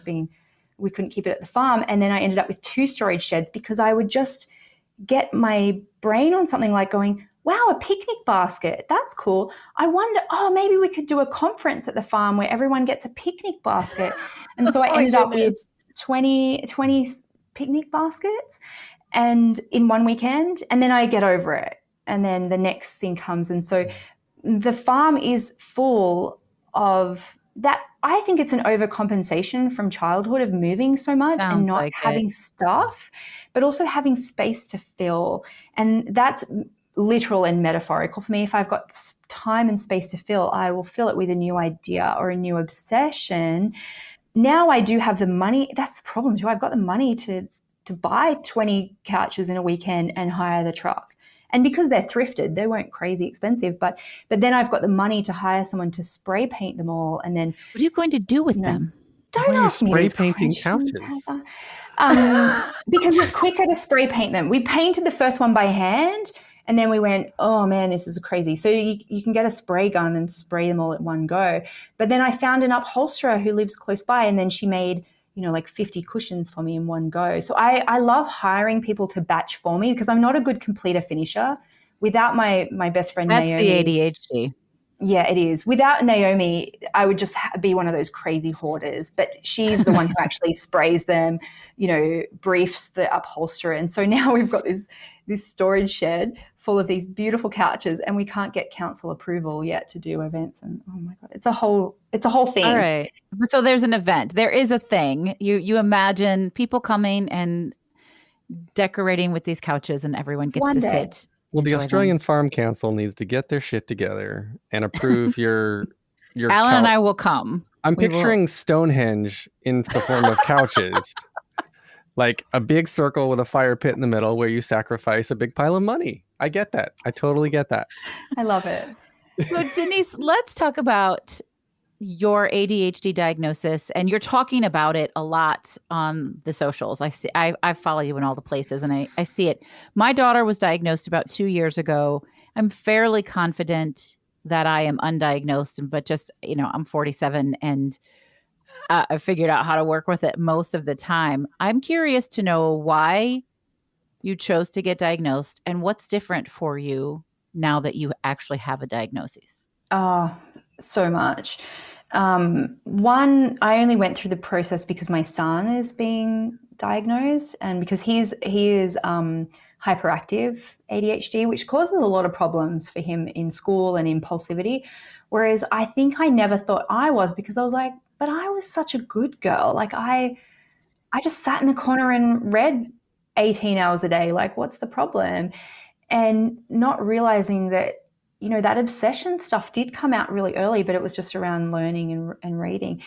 we couldn't keep it at the farm. And then I ended up with 2 storage sheds because I would just get my brain on something like going, wow, a picnic basket. That's cool. I wonder, maybe we could do a conference at the farm where everyone gets a picnic basket. And so I ended up with 20 picnic baskets and in one weekend, and then I get over it. And then the next thing comes. And so the farm is full of that. I think it's an overcompensation from childhood of moving so much and not having stuff, but also having space to fill. And that's literal and metaphorical for me. If I've got time and space to fill, I will fill it with a new idea or a new obsession. Now I do have the money. That's the problem too. I've got the money to buy 20 couches in a weekend and hire the truck. And because they're thrifted, they weren't crazy expensive. But then I've got the money to hire someone to spray paint them all. And then what are you going to do with them? Don't ask me spray painting couches. Because it's quicker to spray paint them. We painted the first one by hand. And then we went, oh, man, this is crazy. So you can get a spray gun and spray them all at one go. But then I found an upholsterer who lives close by, and then she made, like 50 cushions for me in one go. So I love hiring people to batch for me because I'm not a good completer finisher. Without my best friend That's Naomi. the ADHD. Yeah, it is. Without Naomi, I would just be one of those crazy hoarders. But she's the one who actually sprays them, briefs the upholsterer. And so now we've got this storage shed full of these beautiful couches, and we can't get council approval yet to do events. And oh my God, it's a whole thing. All right. So there's an event. There is a thing. You imagine people coming and decorating with these couches, and everyone gets to sit. Well, the Australian Farm Council needs to get their shit together and approve your Alan and I will come. I'm picturing Stonehenge in the form of couches. Like a big circle with a fire pit in the middle where you sacrifice a big pile of money. I get that. I totally get that. I love it. So Denise, let's talk about your ADHD diagnosis, and you're talking about it a lot on the socials. I follow you in all the places, and I see it. My daughter was diagnosed about 2 years ago. I'm fairly confident that I am undiagnosed, but just, I'm 47 and I figured out how to work with it most of the time. I'm curious to know why you chose to get diagnosed and what's different for you now that you actually have a diagnosis. Oh, so much. One, I only went through the process because my son is being diagnosed, and because he is hyperactive ADHD, which causes a lot of problems for him in school and impulsivity. Whereas I think I never thought I was, because I was like, but I was such a good girl. Like I just sat in the corner and read 18 hours a day. Like, what's the problem? And not realizing that, that obsession stuff did come out really early, but it was just around learning and reading.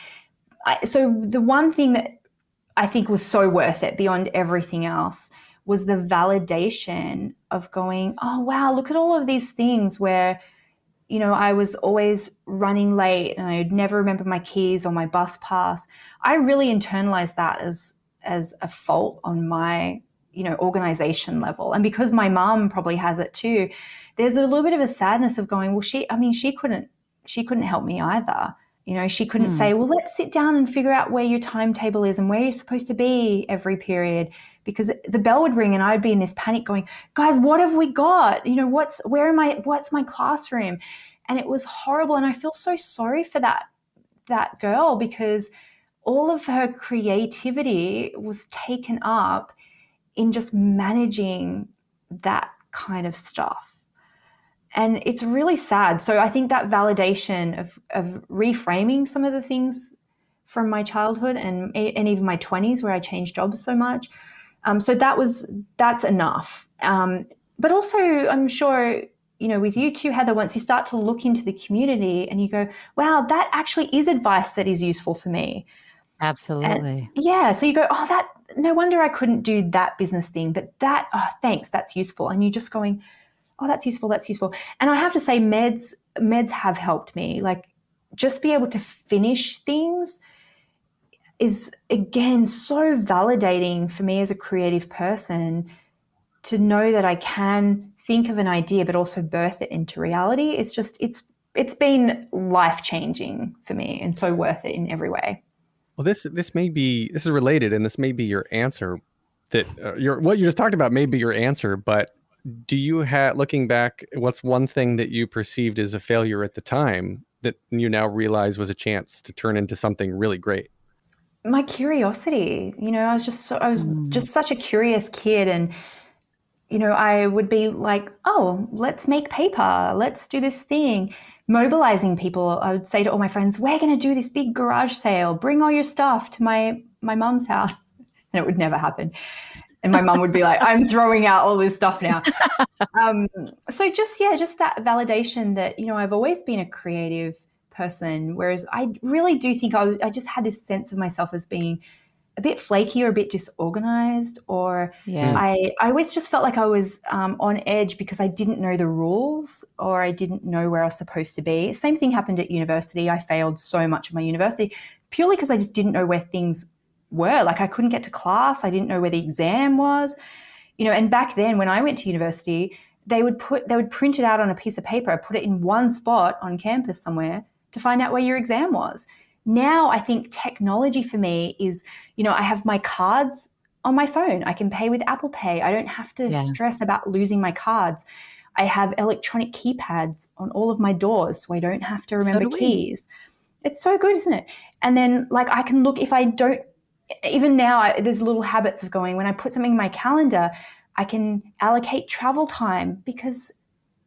So the one thing that I think was so worth it beyond everything else was the validation of going, oh, wow, look at all of these things where, I was always running late and I'd never remember my keys or my bus pass. I really internalized that as a fault on my, organization level. And because my mom probably has it too, there's a little bit of a sadness of going, well, she couldn't help me either. She couldn't say, well, let's sit down and figure out where your timetable is and where you're supposed to be every period, because the bell would ring and I'd be in this panic going, guys, what have we got? What's my classroom? And it was horrible. And I feel so sorry for that girl, because all of her creativity was taken up in just managing that kind of stuff. And it's really sad. So I think that validation of reframing some of the things from my childhood and even my 20s, where I changed jobs so much. So that's enough. But also, I'm sure, with you too, Heather, once you start to look into the community and you go, wow, that actually is advice that is useful for me. Absolutely. And so you go, oh, no wonder I couldn't do that business thing, but thanks, that's useful. And you're just going, oh, that's useful. And I have to say, meds have helped me. Like, just be able to finish things is, again, so validating for me as a creative person, to know that I can think of an idea but also birth it into reality. It's been life-changing for me and so worth it in every way. Well, this is related, and this may be your answer. That what you just talked about may be your answer, but do you have, looking back, what's one thing that you perceived as a failure at the time that you now realize was a chance to turn into something really great? My curiosity. I was just such a curious kid, and I would be like, oh, let's make paper, let's do this thing. Mobilizing people. I would say to all my friends, we're going to do this big garage sale. Bring all your stuff to my mum's house. And it would never happen. And my mum would be like, I'm throwing out all this stuff now. So just that validation that, I've always been a creative person, whereas I really do think I just had this sense of myself as being a bit flaky or a bit disorganized, or I always just felt like I was on edge because I didn't know the rules, or I didn't know where I was supposed to be. Same thing happened at university. I failed so much of my university purely because I just didn't know where things were. Like, I couldn't get to class. I didn't know where the exam was, and back then when I went to university, they would print it out on a piece of paper, put it in one spot on campus somewhere to find out where your exam was. Now I think technology for me is, I have my cards on my phone. I can pay with Apple Pay. I don't have to stress about losing my cards. I have electronic keypads on all of my doors so I don't have to remember keys. It's so good, isn't it? And then like I can look, if I don't, even now there's little habits of going, when I put something in my calendar, I can allocate travel time because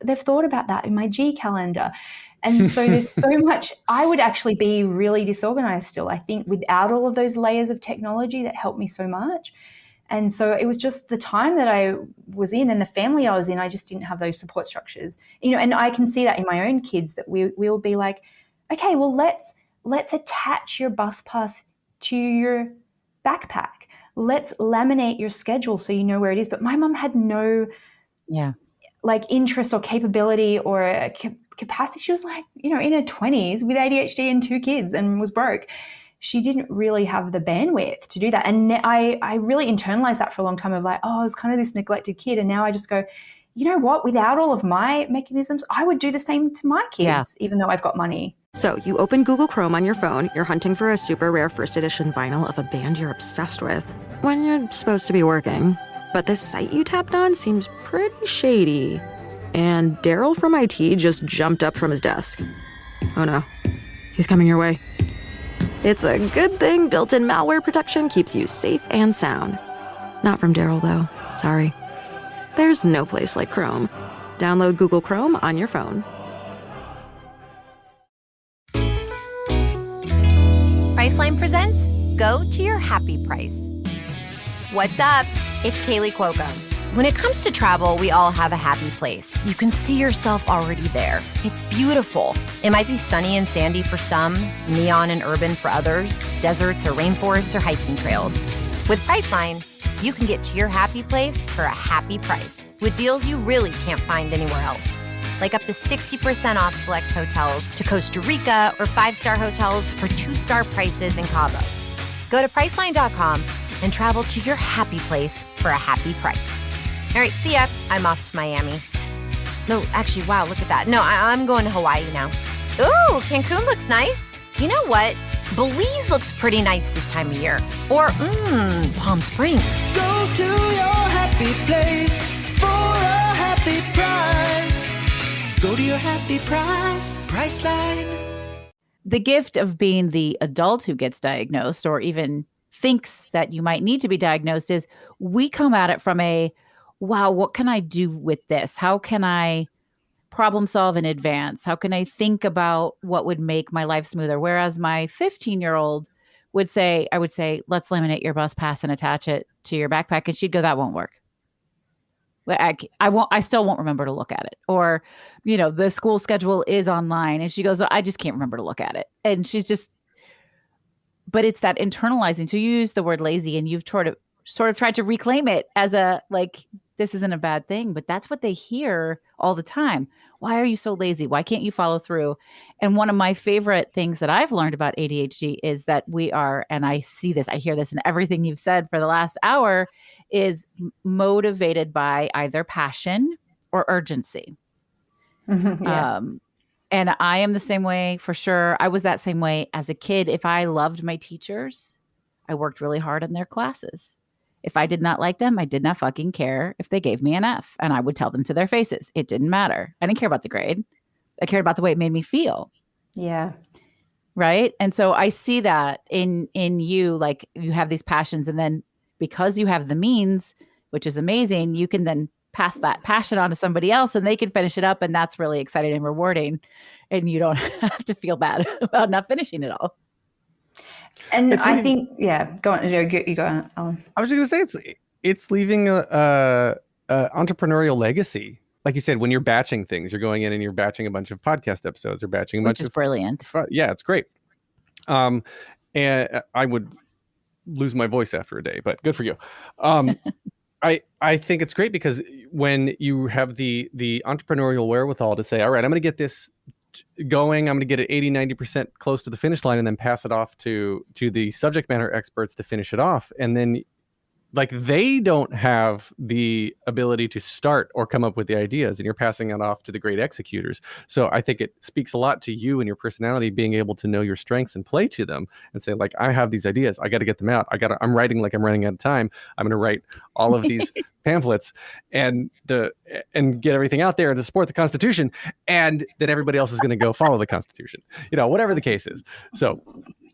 they've thought about that in my G calendar. And so there's so much. I would actually be really disorganized still, I think, without all of those layers of technology that helped me so much. And so it was just the time that I was in and the family I was in, I just didn't have those support structures. And I can see that in my own kids, that we'll be like, okay, well, let's attach your bus pass to your backpack. Let's laminate your schedule so you know where it is. But my mom had no like interest or capability or capacity. She was like, in her 20s with ADHD and 2 kids and was broke. She didn't really have the bandwidth to do that. And I really internalized that for a long time of like, I was kind of this neglected kid. And now I just go, you know what, without all of my mechanisms, I would do the same to my kids, even though I've got money. So you open Google Chrome on your phone, you're hunting for a super rare first edition vinyl of a band you're obsessed with when you're supposed to be working. But this site you tapped on seems pretty shady. And Daryl from IT just jumped up from his desk. Oh no, he's coming your way. It's a good thing built-in malware protection keeps you safe and sound. Not from Daryl, though. Sorry. There's no place like Chrome. Download Google Chrome on your phone. Priceline presents Go to Your Happy Price. What's up? It's Kaylee Cuoco. When it comes to travel, we all have a happy place. You can see yourself already there. It's beautiful. It might be sunny and sandy for some, neon and urban for others, deserts or rainforests or hiking trails. With Priceline, you can get to your happy place for a happy price with deals you really can't find anywhere else. Like up to 60% off select hotels to Costa Rica or 5-star hotels for 2-star prices in Cabo. Go to Priceline.com and travel to your happy place for a happy price. All right, see ya. I'm off to Miami. No, actually, wow, look at that. No, I'm going to Hawaii now. Ooh, Cancun looks nice. You know what? Belize looks pretty nice this time of year. Or, Palm Springs. Go to your happy place for a happy price. Go to your happy price, Priceline. The gift of being the adult who gets diagnosed or even thinks that you might need to be diagnosed is we come at it from a, wow, what can I do with this? How can I problem solve in advance? How can I think about what would make my life smoother? Whereas my 15-year-old would say, I would say, let's laminate your bus pass and attach it to your backpack. And she'd go, that won't work. I still won't remember to look at it. Or, the school schedule is online. And she goes, I just can't remember to look at it. And she's just, but it's that internalizing. So you use the word lazy and you've sort of tried to reclaim it as a, like, this isn't a bad thing, but that's what they hear all the time. Why are you so lazy? Why can't you follow through? And one of my favorite things that I've learned about ADHD is that we are, and I see this, I hear this in everything you've said for the last hour, is motivated by either passion or urgency. Yeah. And I am the same way for sure. I was that same way as a kid. If I loved my teachers, I worked really hard on their classes. If I did not like them, I did not fucking care if they gave me an F, and I would tell them to their faces. It didn't matter. I didn't care about the grade. I cared about the way it made me feel. Yeah. Right. And so I see that in you, like you have these passions, and then because you have the means, which is amazing, you can then pass that passion on to somebody else and they can finish it up. And that's really exciting and rewarding. And you don't have to feel bad about not finishing it all. And I think, go on. You go on, Alan. I was just going to say it's leaving a entrepreneurial legacy. Like you said, when you're batching things, you're going in and you're batching a bunch of podcast episodes or batching a bunch of... Which is brilliant. Yeah, it's great. And I would lose my voice after a day, but good for you. I think it's great because when you have the entrepreneurial wherewithal to say, all right, I'm going to get this going, I'm going to get it 80-90% close to the finish line and then pass it off to the subject matter experts to finish it off, and then like they don't have the ability to start or come up with the ideas, and you're passing it off to the great executors. So I think it speaks a lot to you and your personality, being able to know your strengths and play to them and say, like, I have these ideas, I got to get them out. I'm writing like I'm running out of time. I'm going to write all of these pamphlets and get everything out there to support the Constitution, and then everybody else is going to go follow the Constitution, whatever the case is. So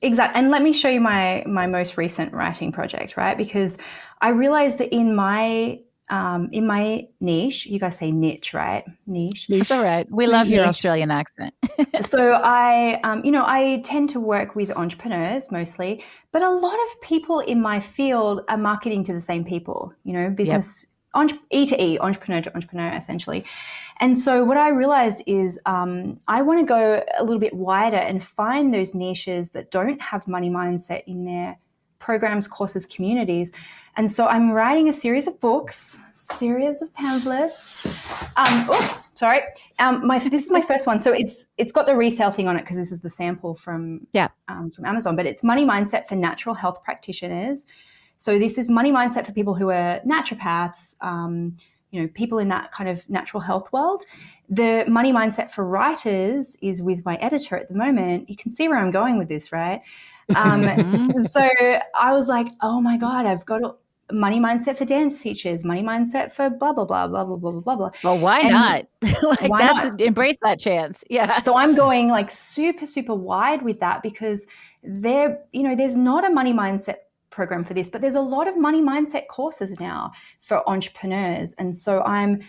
exactly. And let me show you my most recent writing project, right? Because I realized that in my niche, you guys say niche, right? Niche. That's all right. We love your Australian accent. So I tend to work with entrepreneurs mostly, but a lot of people in my field are marketing to the same people, business, E to E, entrepreneur to entrepreneur, essentially. And so what I realized is I want to go a little bit wider and find those niches that don't have money mindset in their programs, courses, communities. And so I'm writing a series of books, series of pamphlets. This is my first one. So it's got the resale thing on it because this is the sample from Amazon, but it's Money Mindset for Natural Health Practitioners. So this is money mindset for people who are naturopaths, people in that kind of natural health world. The money mindset for writers is with my editor at the moment. You can see where I'm going with this, right? So I was like, oh my God, I've got a money mindset for dance teachers, money mindset for blah, blah, blah, blah, blah, blah, blah, blah. Well, why not? Embrace that chance. Yeah. So I'm going like super, super wide with that because there's not a money mindset program for this, but there's a lot of money mindset courses now for entrepreneurs. And so I'm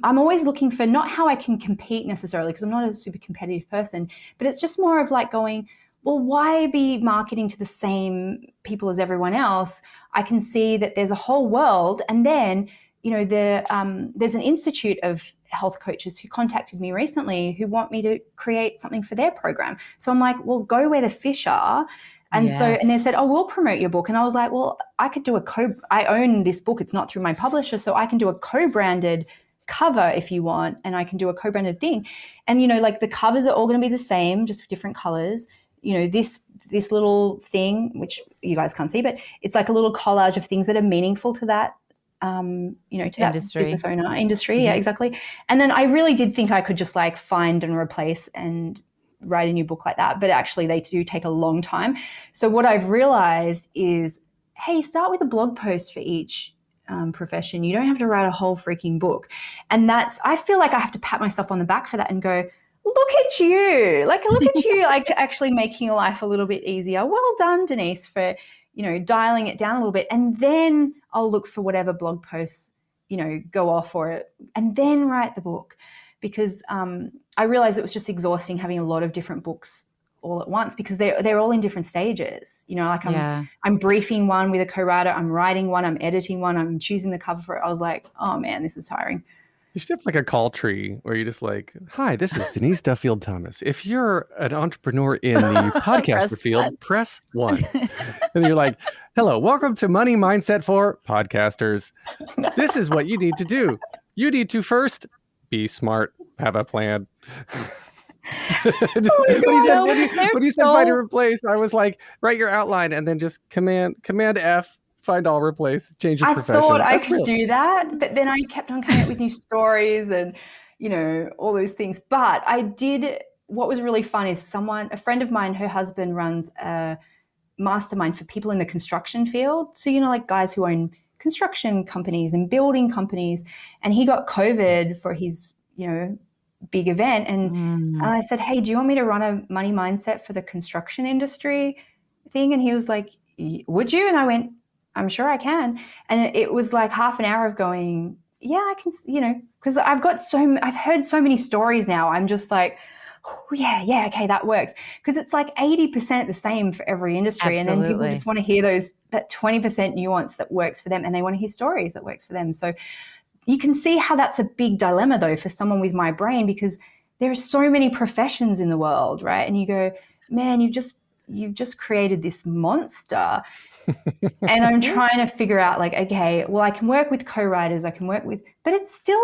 always looking for not how I can compete necessarily, because I'm not a super competitive person, but it's just more of like going, well, why be marketing to the same people as everyone else? I can see that there's a whole world. And then, there's an institute of health coaches who contacted me recently who want me to create something for their program. So I'm like, well, go where the fish are. And and they said, oh, we'll promote your book. And I was like, well, I could do I own this book. It's not through my publisher. So I can do a co-branded cover if you want, and I can do a co-branded thing. And, like the covers are all going to be the same, just different colors. This little thing, which you guys can't see, but it's like a little collage of things that are meaningful to that, to that business owner industry. Mm-hmm. Yeah, exactly. And then I really did think I could just like find and replace and write a new book like that. But actually they do take a long time. So what I've realized is, hey, start with a blog post for each profession. You don't have to write a whole freaking book. And I feel like I have to pat myself on the back for that and go, look at you, like actually making life a little bit easier. Well done, Denise, for, dialing it down a little bit. And then I'll look for whatever blog posts, go off for it, and then write the book. Because I realized it was just exhausting having a lot of different books all at once, because they're all in different stages. I'm briefing one with a co-writer, I'm writing one, I'm editing one, I'm choosing the cover for it. I was like, oh man, this is tiring. You should have like a call tree where you're just like, hi, this is Denise Duffield Thomas. If you're an entrepreneur in the podcaster field, press 1. And you're like, hello, welcome to Money Mindset for Podcasters. This is what you need to do. You need to first be smart, have a plan. When you said find and replace, I was like, write your outline and then just command F. Find all, replace, change your profession. I thought I could do that, but then I kept on coming up with new stories and, all those things. But what was really fun is a friend of mine, her husband runs a mastermind for people in the construction field. So, like guys who own construction companies and building companies. And he got COVID for his, big event. And I said, hey, do you want me to run a money mindset for the construction industry thing? And he was like, would you? And I went, I'm sure I can. And it was like half an hour of going, yeah, I can, because I've heard so many stories now. I'm just like, oh, yeah, okay, that works. Because it's like 80% the same for every industry. Absolutely. And then people just want to hear that 20% nuance that works for them, and they want to hear stories that works for them. So you can see how that's a big dilemma though for someone with my brain, because there are so many professions in the world, right? And you go, man, you've just created this monster. And I'm trying to figure out like, okay, well, I can work with co-writers, but it's still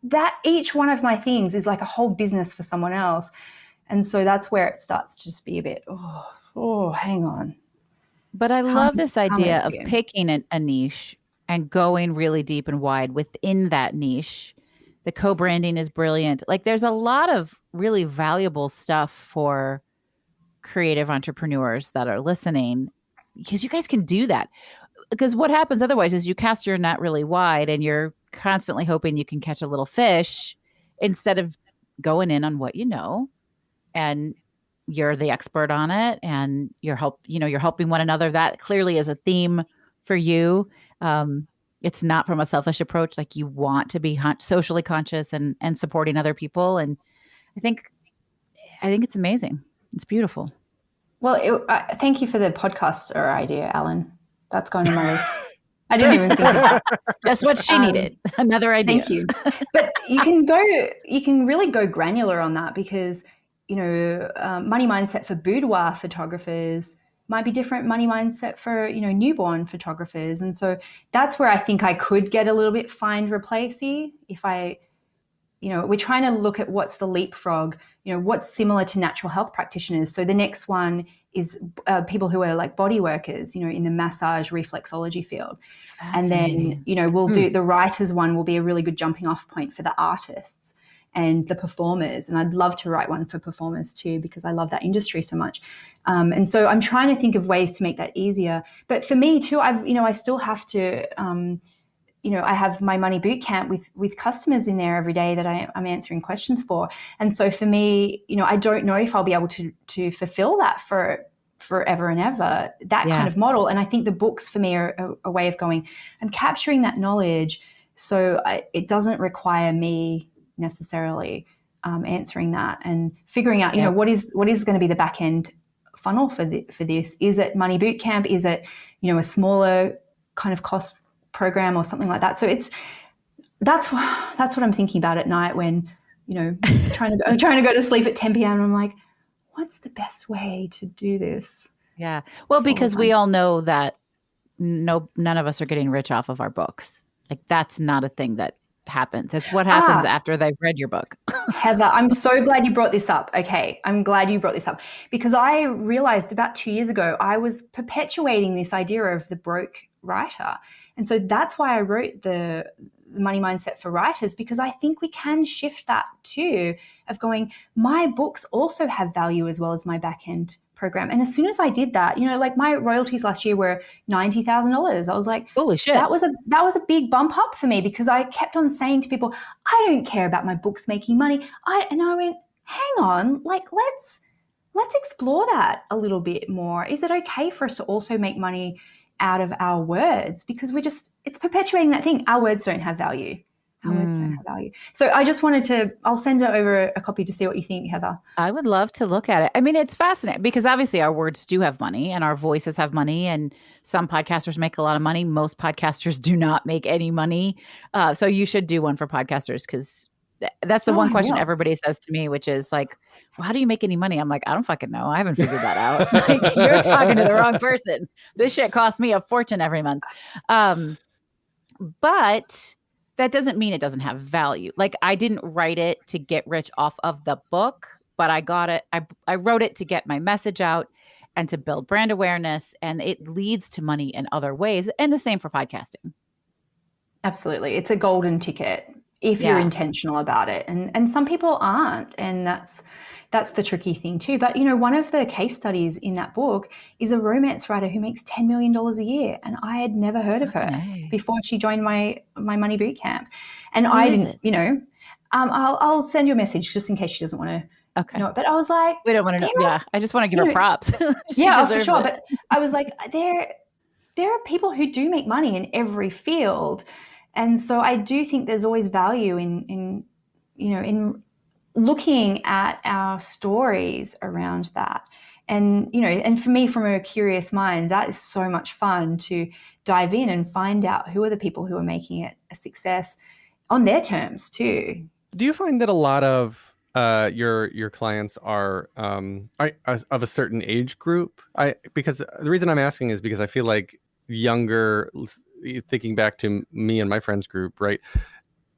that each one of my things is like a whole business for someone else. And so that's where it starts to just be a bit, oh, hang on. But I love this idea of you. picking a niche and going really deep and wide within that niche. The co-branding is brilliant. Like there's a lot of really valuable stuff for creative entrepreneurs that are listening, because you guys can do that. Because what happens otherwise is you cast your net really wide and you're constantly hoping you can catch a little fish instead of going in on what you know, and you're the expert on it, and you're helping one another. That clearly is a theme for you. It's not from a selfish approach. Like you want to be socially conscious and supporting other people. And I think it's amazing. It's beautiful. Well, thank you for the podcaster idea, Alan. That's going on my list. I didn't even think of that. That's what she needed. Another idea. Thank you. But you can really go granular on that, because, money mindset for boudoir photographers might be different money mindset for, newborn photographers. And so that's where I think I could get a little bit find replacey if we're trying to look at what's the leapfrog, what's similar to natural health practitioners. So the next one is people who are like body workers, in the massage reflexology field. And then, we'll do the writers one will be a really good jumping off point for the artists and the performers. And I'd love to write one for performers too, because I love that industry so much. And so I'm trying to think of ways to make that easier. But for me too, I still have to, I have my money boot camp with customers in there every day that I'm answering questions for. And so for me, I don't know if I'll be able to fulfill that for forever and ever, that kind of model. And I think the books for me are a way of going, I'm capturing that knowledge. So it doesn't require me necessarily answering that and figuring out, what is going to be the back end funnel for this? Is it money boot camp? Is it, a smaller kind of cost program or something like that? So that's what I'm thinking about at night when, I'm trying to go to sleep at 10 p.m. and I'm like, what's the best way to do this? Yeah. Well, because we all know that none of us are getting rich off of our books. Like that's not a thing that happens. It's what happens after they've read your book. Heather, I'm so glad you brought this up. Okay. I'm glad you brought this up, because I realized about 2 years ago, I was perpetuating this idea of the broke writer. And so that's why I wrote the money mindset for writers, because I think we can shift that too, of going, my books also have value as well as my back end program. And as soon as I did that, like my royalties last year were $90,000. I was like, holy shit. That was a big bump up for me, because I kept on saying to people, I don't care about my books making money. And I went, hang on, like let's explore that a little bit more. Is it okay for us to also make money out of our words? Because it's perpetuating that thing. Our words don't have value. Words don't have value. So I just I'll send it over a copy to see what you think, Heather. I would love to look at it. I mean, it's fascinating because obviously our words do have money and our voices have money, and some podcasters make a lot of money. Most podcasters do not make any money. So you should do one for podcasters, because that's the one question everybody says to me, which is like, well, how do you make any money? I'm like, I don't fucking know. I haven't figured that out. Like, you're talking to the wrong person. This shit costs me a fortune every month. But that doesn't mean it doesn't have value. Like I didn't write it to get rich off of the book, but I got it. I wrote it to get my message out and to build brand awareness, and it leads to money in other ways. And the same for podcasting. Absolutely. It's a golden ticket if you're intentional about it. And some people aren't. And that's the tricky thing too. But, one of the case studies in that book is a romance writer who makes $10 million a year. And I had never heard of her before she joined my money boot camp. And I didn't, I'll send you a message just in case she doesn't want to know it. But I was like, we don't want to know. Yeah. I just want to give her props. For sure. But I was like, there are people who do make money in every field. And so I do think there's always value in looking at our stories around that. And, and for me, from a curious mind, that is so much fun to dive in and find out who are the people who are making it a success on their terms too. Do you find that a lot of your clients are of a certain age group? Because the reason I'm asking is because I feel like younger, thinking back to me and my friends group, right?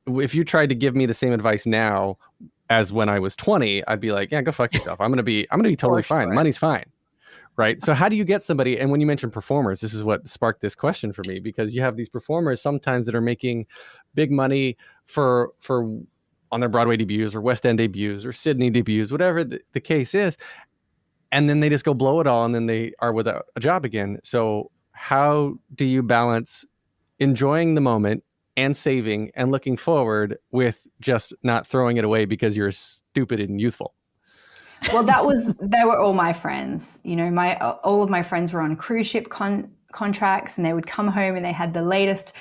If you tried to give me the same advice now as when I was 20, I'd be like, yeah, go fuck yourself. I'm gonna be totally fine. Money's fine. right? So how do you get somebody? And when you mentioned performers, this is what sparked this question for me, because you have these performers sometimes that are making big money for on their Broadway debuts or West End debuts or Sydney debuts, whatever the case is. And then they just go blow it all, and then they are without a job again. So how do you balance enjoying the moment and saving and looking forward with just not throwing it away because you're stupid and youthful? Well, they were all my friends. You know, all of my friends were on cruise ship contracts, and they would come home and they had the latest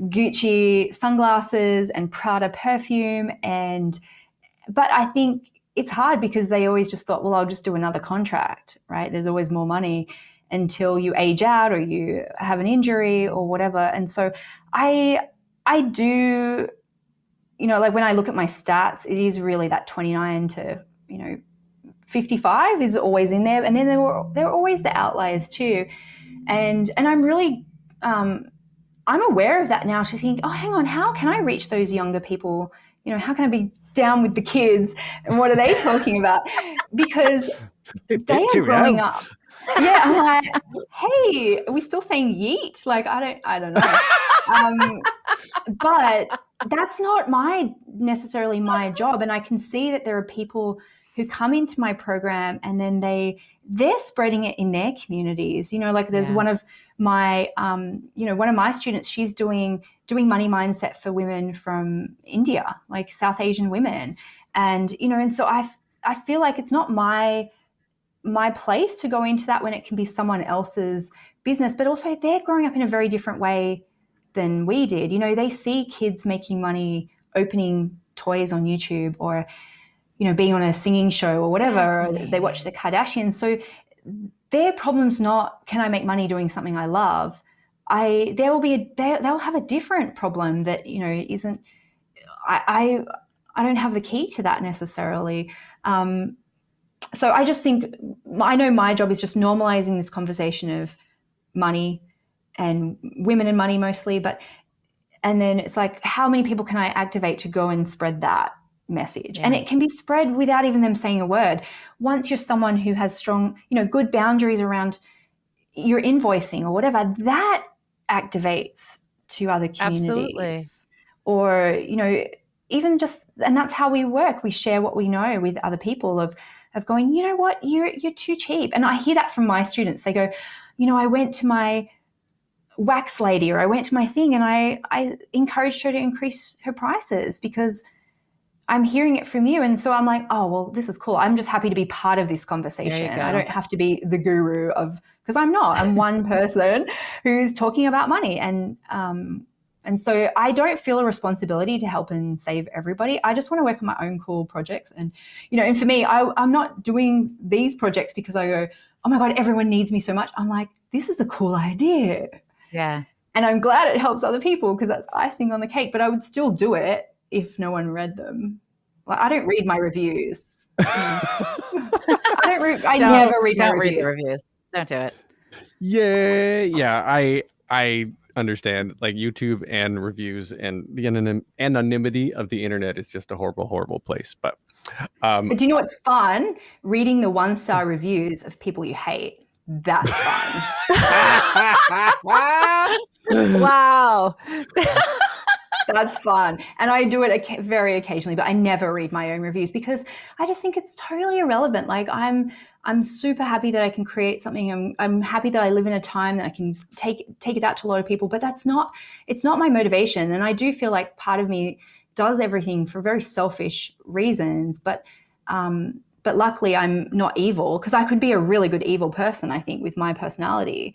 Gucci sunglasses and Prada perfume. But I think it's hard because they always just thought, well, I'll just do another contract, right? There's always more money until you age out or you have an injury or whatever. And so I do, you know, like when I look at my stats, it is really that 29 to, 55 is always in there. And then there were always the outliers too. And I'm really, I'm aware of that now, to think, oh, hang on, how can I reach those younger people? You know, how can I be down with the kids, and what are they talking about? Because they are growing up. Yeah, I'm like, hey, are we still saying yeet? Like, I don't know. But that's not necessarily my job. And I can see that there are people who come into my program and then they're spreading it in their communities. You know, like there's one of my, one of my students, she's doing money mindset for women from India, like South Asian women. And, and so I feel like it's not my place to go into that when it can be someone else's business, but also they're growing up in a very different way than we did. You know, they see kids making money, opening toys on YouTube, or, being on a singing show or whatever, or they watch the Kardashians. So their problem's not, can I make money doing something I love? They'll have a different problem that, isn't, I don't have the key to that necessarily. So I just think, I know my job is just normalizing this conversation of money and women and money mostly, and then it's like, how many people can I activate to go and spread that message? And it can be spread without even them saying a word. Once you're someone who has strong, good boundaries around your invoicing or whatever, that activates to other communities. Absolutely. Or, even just, and that's how we work. We share what we know with other people of going, you know what, you're too cheap. And I hear that from my students. They go, I went to my wax lady, or I went to my thing, and I encouraged her to increase her prices because I'm hearing it from you. And so I'm like, oh, well, this is cool. I'm just happy to be part of this conversation. I don't have to be the guru because I'm not. I'm one person who's talking about money. And so I don't feel a responsibility to help and save everybody. I just want to work on my own cool projects. And, and for me, I'm not doing these projects because I go, oh my God, everyone needs me so much. I'm like, this is a cool idea. Yeah. And I'm glad it helps other people because that's icing on the cake, but I would still do it if no one read them. Like, I don't read my reviews. I never read my reviews. Don't do it. Yeah. I understand, like YouTube and reviews and the anonymity of the internet is just a horrible, horrible place. But do you know what's fun? Reading the 1-star reviews of people you hate. That's fun. Wow. That's fun. And I do it very occasionally, but I never read my own reviews because I just think it's totally irrelevant. Like I'm super happy that I can create something. I'm happy that I live in a time that I can take it out to a lot of people, but it's not my motivation. And I do feel like part of me does everything for very selfish reasons, but luckily I'm not evil, because I could be a really good evil person, I think, with my personality.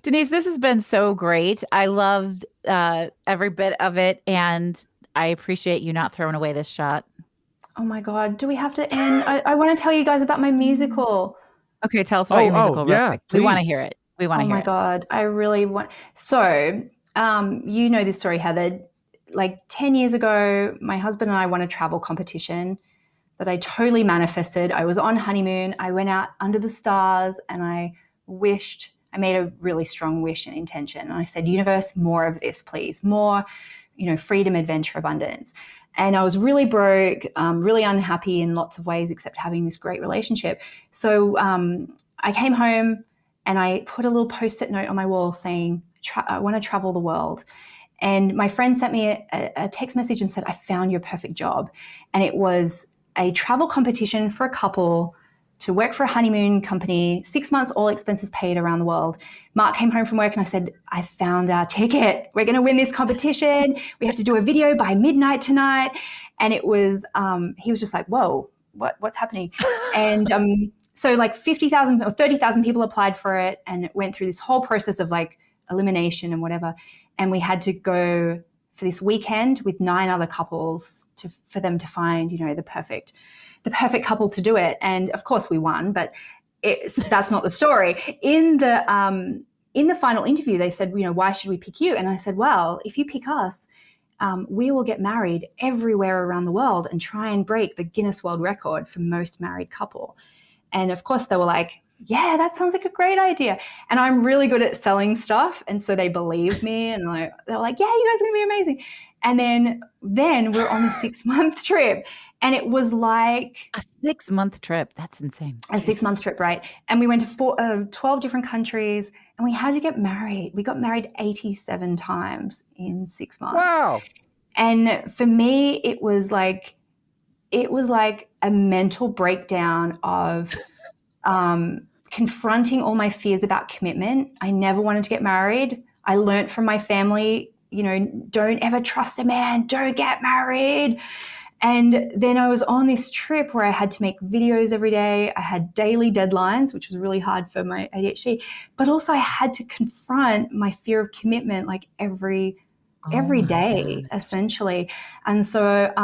Denise, this has been so great. I loved every bit of it, and I appreciate you not throwing away this shot. Oh my God, do we have to end? I want to tell you guys about my musical. Okay, tell us about your musical real quick. Please. We want to hear it. We want to hear it. Oh my God, I really want. So, you know this story, Heather. Like 10 years ago, my husband and I won a travel competition that I totally manifested. I was on honeymoon. I went out under the stars and I made a really strong wish and intention. And I said, universe, more of this, please. More, freedom, adventure, abundance. And I was really broke, really unhappy in lots of ways, except having this great relationship. So I came home and I put a little Post-it note on my wall saying, I want to travel the world. And my friend sent me a text message and said, I found your perfect job. And it was a travel competition for a couple to work for a honeymoon company, 6 months, all expenses paid around the world. Mark came home from work and I said, I found our ticket. We're going to win this competition. We have to do a video by midnight tonight. And it was, he was just like, whoa, what's happening? And so like 50,000 or 30,000 people applied for it, and it went through this whole process of like elimination and whatever. And we had to go for this weekend with 9 other couples for them to find, the perfect couple to do it. And of course we won, but that's not the story. In the final interview, they said, why should we pick you? And I said, well, if you pick us, we will get married everywhere around the world and try and break the Guinness World Record for most married couple. And of course they were like, yeah, that sounds like a great idea. And I'm really good at selling stuff. And so they believed me, and they're like, yeah, you guys are going to be amazing. And then we're on a 6-month trip. And it was like a 6-month trip. That's insane. A 6-month trip, right? And we went to 12 different countries, and we had to get married. We got married 87 times in 6 months. Wow. And for me, it was like a mental breakdown of confronting all my fears about commitment. I never wanted to get married. I learned from my family, don't ever trust a man, don't get married. And then I was on this trip where I had to make videos every day. I had daily deadlines, which was really hard for my ADHD, but also I had to confront my fear of commitment like every day, essentially. And so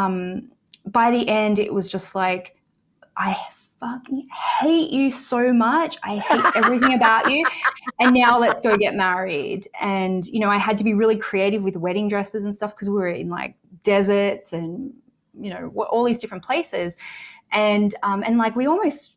by the end, it was just like, I fucking hate you so much. I hate everything about you. And now let's go get married. And, I had to be really creative with wedding dresses and stuff because we were in like deserts and, all these different places. And like we almost,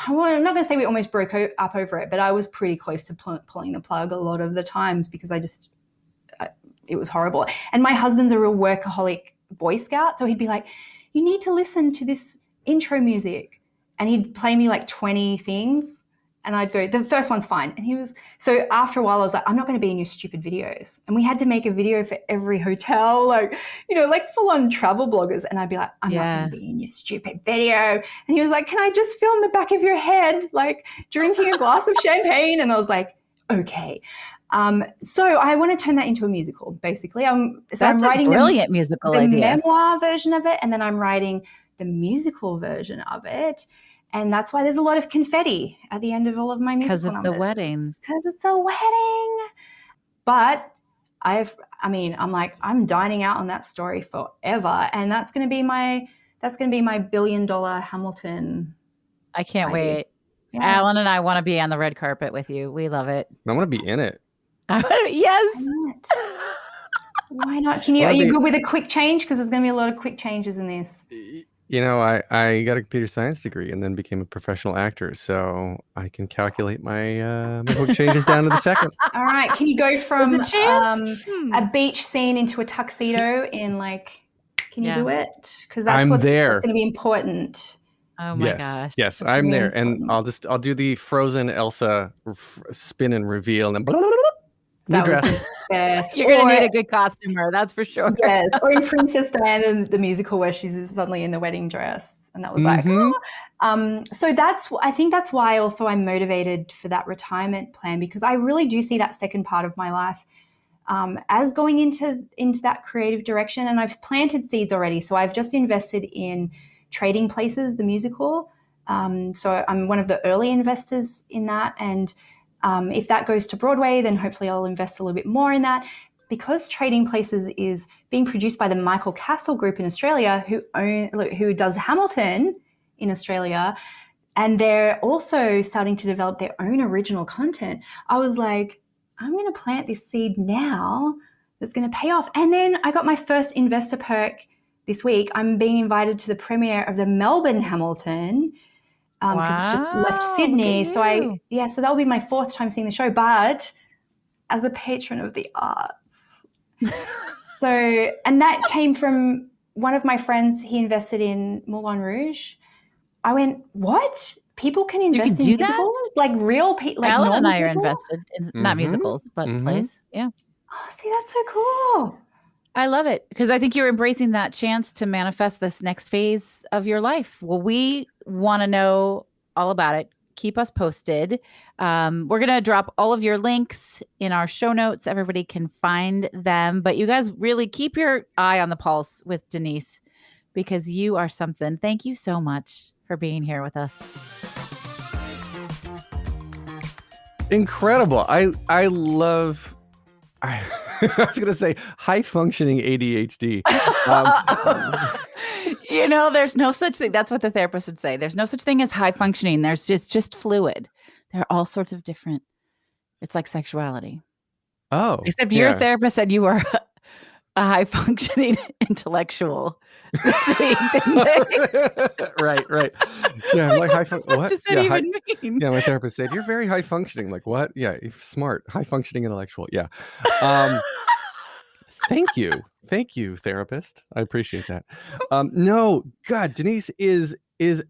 I'm not going to say we almost broke up over it, but I was pretty close to pulling the plug a lot of the times because it was horrible. And my husband's a real workaholic Boy Scout. So he'd be like, you need to listen to this intro music. And he'd play me like 20 things. And I'd go, the first one's fine. And so after a while, I was like, I'm not going to be in your stupid videos. And we had to make a video for every hotel, like full on travel bloggers. And I'd be like, I'm not going to be in your stupid video. And he was like, can I just film the back of your head, like drinking a glass of champagne? And I was like, okay. So I want to turn that into a musical, basically. I'm writing a brilliant musical the idea. memoir version of it, and then I'm writing the musical version of it. And that's why there's a lot of confetti at the end of all of my musical numbers. Because of the wedding. Because it's a wedding. But I'm dining out on that story forever. And that's going to be my $1 billion Hamilton. I can't wait. Yeah. Alan and I want to be on the red carpet with you. We love it. I want to be in it. Yes. Why not? Are you good with a quick change? Because there's going to be a lot of quick changes in this. I got a computer science degree and then became a professional actor, so I can calculate my quick changes down to the second. All right. Can you go from a beach scene into a tuxedo in can you do it? Because that's what's going to be important. Oh my gosh. Yes, I'm there. And I'll do the Frozen Elsa spin and reveal and new dress. Best. You're going to need a good costumer, that's for sure. Yes, or in Princess Diana, the musical where she's suddenly in the wedding dress. And that was so I think that's why also I'm motivated for that retirement plan, because I really do see that second part of my life as going into that creative direction. And I've planted seeds already. So I've just invested in Trading Places, the musical. So I'm one of the early investors in that. And if that goes to Broadway, then hopefully I'll invest a little bit more in that. Because Trading Places is being produced by the Michael Castle Group in Australia, who does Hamilton in Australia, and they're also starting to develop their own original content. I was like, I'm going to plant this seed now that's going to pay off. And then I got my first investor perk this week. I'm being invited to the premiere of the Melbourne Hamilton, because it's just left Sydney. So so that'll be my 4th time seeing the show, but as a patron of the arts. And that came from one of my friends. He invested in Moulin Rouge. I went, what? people can invest in do that? musicals, like real people, like Alan and normal I are people? invested in not musicals, but plays. Yeah. Oh, see, that's so cool. I love it because I think you're embracing that chance to manifest this next phase of your life. Well, we want to know all about it. Keep us posted. We're going to drop all of your links in our show notes. Everybody can find them. But you guys really keep your eye on the pulse with Denise because you are something. Thank you so much for being here with us. Incredible. I love... I was going to say high functioning ADHD. There's no such thing. That's what the therapist would say. There's no such thing as high functioning. There's just fluid. There are all sorts of different. It's like sexuality. Oh, except your therapist said you were a high functioning intellectual this week, didn't they? Right. Yeah, I'm like what does that even mean? Yeah, my therapist said you're very high functioning. Like what? Yeah, you're smart, high functioning intellectual. Yeah. Thank you, therapist. I appreciate that. No, God, Denise is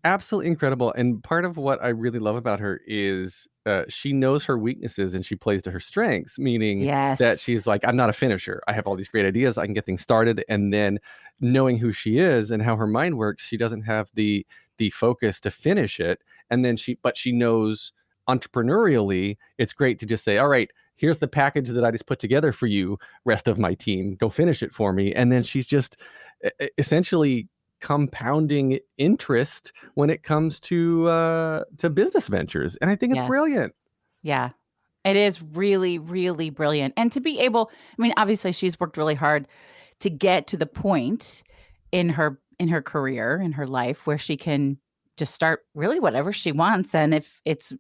absolutely incredible, and part of what I really love about her is she knows her weaknesses and she plays to her strengths. Meaning that she's like, I'm not a finisher. I have all these great ideas. I can get things started, and then knowing who she is and how her mind works, she doesn't have the focus to finish it. And then she knows entrepreneurially, it's great to just say, all right, here's the package that I just put together for you, rest of my team, go finish it for me. And then she's just essentially compounding interest when it comes to business ventures. And I think it's brilliant. Yeah, it is really, really brilliant. And to be able, obviously she's worked really hard to get to the point in her career, in her life, where she can just start really whatever she wants. And if it's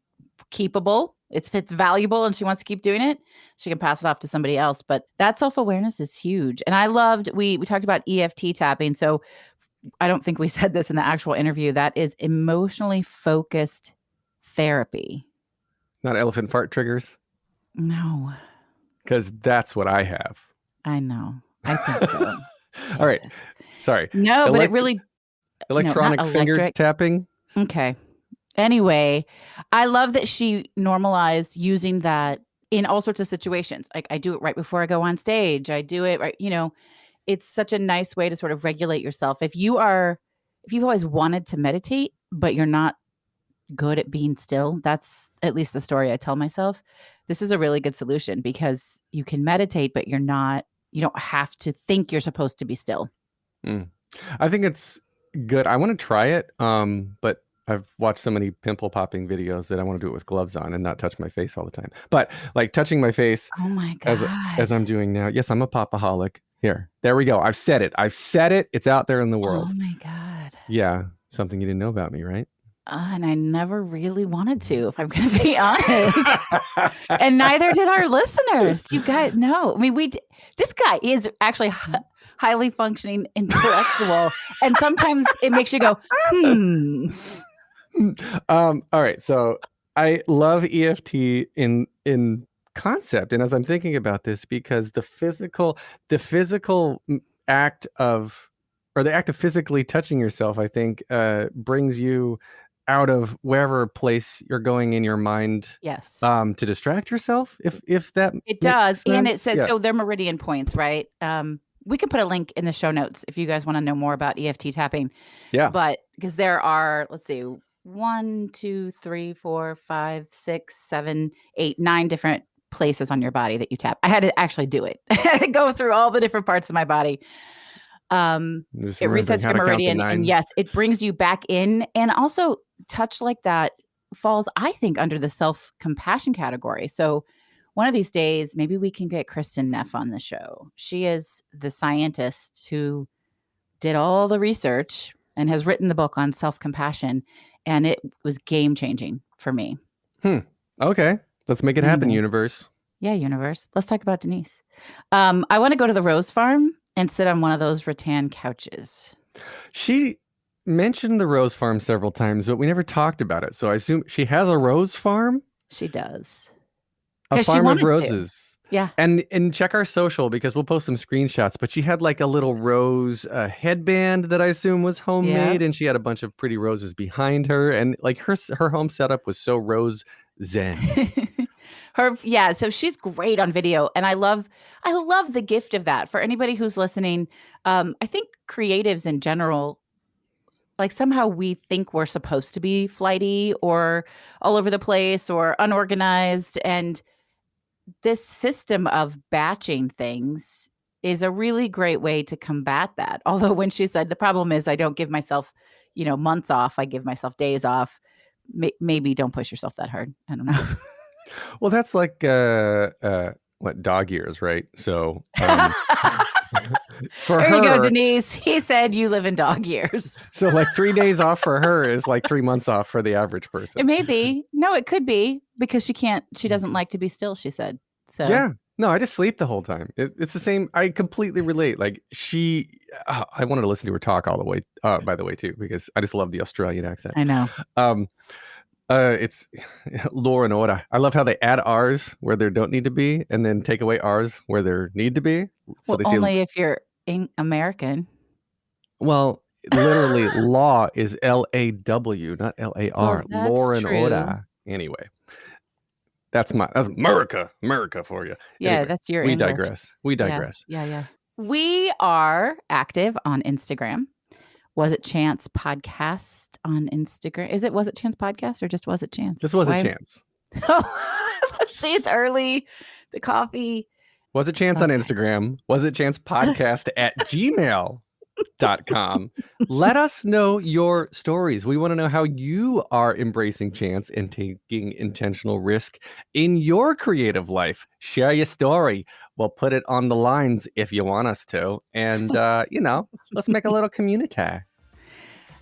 keepable, if it's valuable and she wants to keep doing it, she can pass it off to somebody else. But that self-awareness is huge. And I loved, we talked about EFT tapping. So I don't think we said this in the actual interview. That is emotionally focused therapy. Not elephant fart triggers? No. Because that's what I have. I know. I think so. All right. Sorry. No, but it really... Electronic finger tapping? Okay. Anyway, I love that she normalized using that in all sorts of situations. Like I do it right before I go on stage. I do it right, it's such a nice way to sort of regulate yourself. If you've always wanted to meditate, but you're not good at being still, that's at least the story I tell myself. This is a really good solution because you can meditate, but you don't have to think you're supposed to be still. I think it's good. I want to try it. But I've watched so many pimple popping videos that I want to do it with gloves on and not touch my face all the time. But like touching my face as I'm doing now. Yes, I'm a popaholic. There we go. I've said it. It's out there in the world. Oh my God. Yeah. Something you didn't know about me, right? And I never really wanted to, if I'm going to be honest. And neither did our listeners. You guys know. This guy is actually highly functioning intellectual. And sometimes it makes you go, All right. So I love EFT in concept. And as I'm thinking about this, because the physical act of physically touching yourself, I think, brings you out of wherever place you're going in your mind. Yes. To distract yourself, if that it does. Sense. And it said, so they're meridian points, right? We can put a link in the show notes if you guys want to know more about EFT tapping. Yeah. But because there are, let's see, 1, 2, 3, 4, 5, 6, 7, 8, 9 different places on your body that you tap. I had to actually do it. I had to go through all the different parts of my body. It resets your meridian, and yes, it brings you back in. And also, touch like that falls, I think, under the self-compassion category. So one of these days, maybe we can get Kristen Neff on the show. She is the scientist who did all the research and has written the book on self-compassion, and it was game-changing for me. Okay, let's make it happen, universe. Yeah, universe. Let's talk about Denise. I want to go to the Rose Farm and sit on one of those rattan couches. She mentioned the Rose Farm several times, but we never talked about it. So I assume she has a rose farm? She does. A farm of roses. Yeah. And check our social because we'll post some screenshots. But she had like a little rose headband that I assume was homemade, and she had a bunch of pretty roses behind her, and like her home setup was so rose zen. So she's great on video, and I love the gift of that for anybody who's listening. I think creatives in general, like somehow we think we're supposed to be flighty or all over the place or unorganized, and this system of batching things is a really great way to combat that. Although when she said the problem is I don't give myself, months off, I give myself days off. Maybe don't push yourself that hard. I don't know. Well, that's like dog years, right? So for there her, you go, Denise. He said you live in dog years. So like 3 days off for her is like 3 months off for the average person. It may be. No, it could be because she doesn't like to be still, she said. So yeah. No, I just sleep the whole time. It's the same. I completely relate. Like I wanted to listen to her talk all the way, by the way, too, because I just love the Australian accent. I know. It's law and order. I love how they add R's where there don't need to be and then take away R's where there need to be. So well, only if you're American. Well, literally law is L-A-W, not L-A-R. Well, law and true. order. Anyway. That's America for you. Yeah, anyway, that's your We English. digress. Yeah. We are active on Instagram. Was It Chance Podcast on Instagram. Was It Chance Podcast or just Was It Chance? This was a chance. Let's see, it's early. The coffee. Was It Chance on Instagram. Was It Chance Podcast at gmail.com. Let us know your stories. We want to know how you are embracing chance and taking intentional risk in your creative life. Share your story. We'll put it on the lines if you want us to. And, let's make a little community.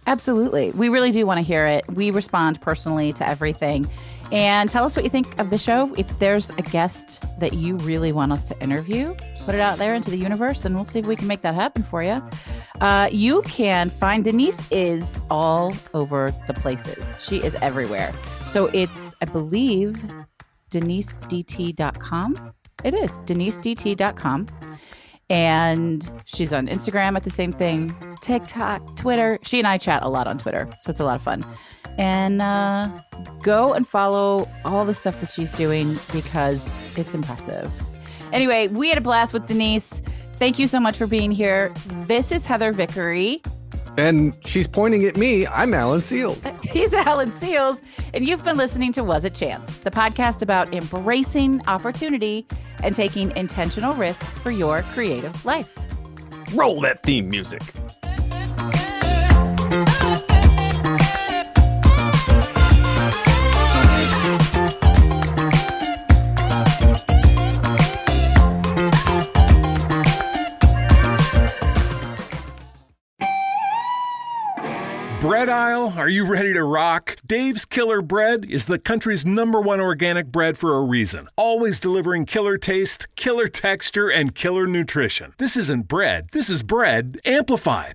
Absolutely. We really do want to hear it. We respond personally to everything. And tell us what you think of the show. If there's a guest that you really want us to interview, put it out there into the universe and we'll see if we can make that happen for you. You can find Denise is all over the places. She is everywhere. So it's, I believe, DeniseDT.com. It is DeniseDT.com. And she's on Instagram at the same thing, TikTok, Twitter. She and I chat a lot on Twitter, so it's a lot of fun. And go and follow all the stuff that she's doing because it's impressive. Anyway, we had a blast with Denise. Thank you so much for being here. This is Heather Vickery. And she's pointing at me. I'm Alan Seals. He's Alan Seals. And you've been listening to Was It Chance, the podcast about embracing opportunity and taking intentional risks for your creative life. Roll that theme music. Bread aisle, are you ready to rock? Dave's Killer Bread is the country's #1 organic bread for a reason. Always delivering killer taste, killer texture, and killer nutrition. This isn't bread. This is bread amplified.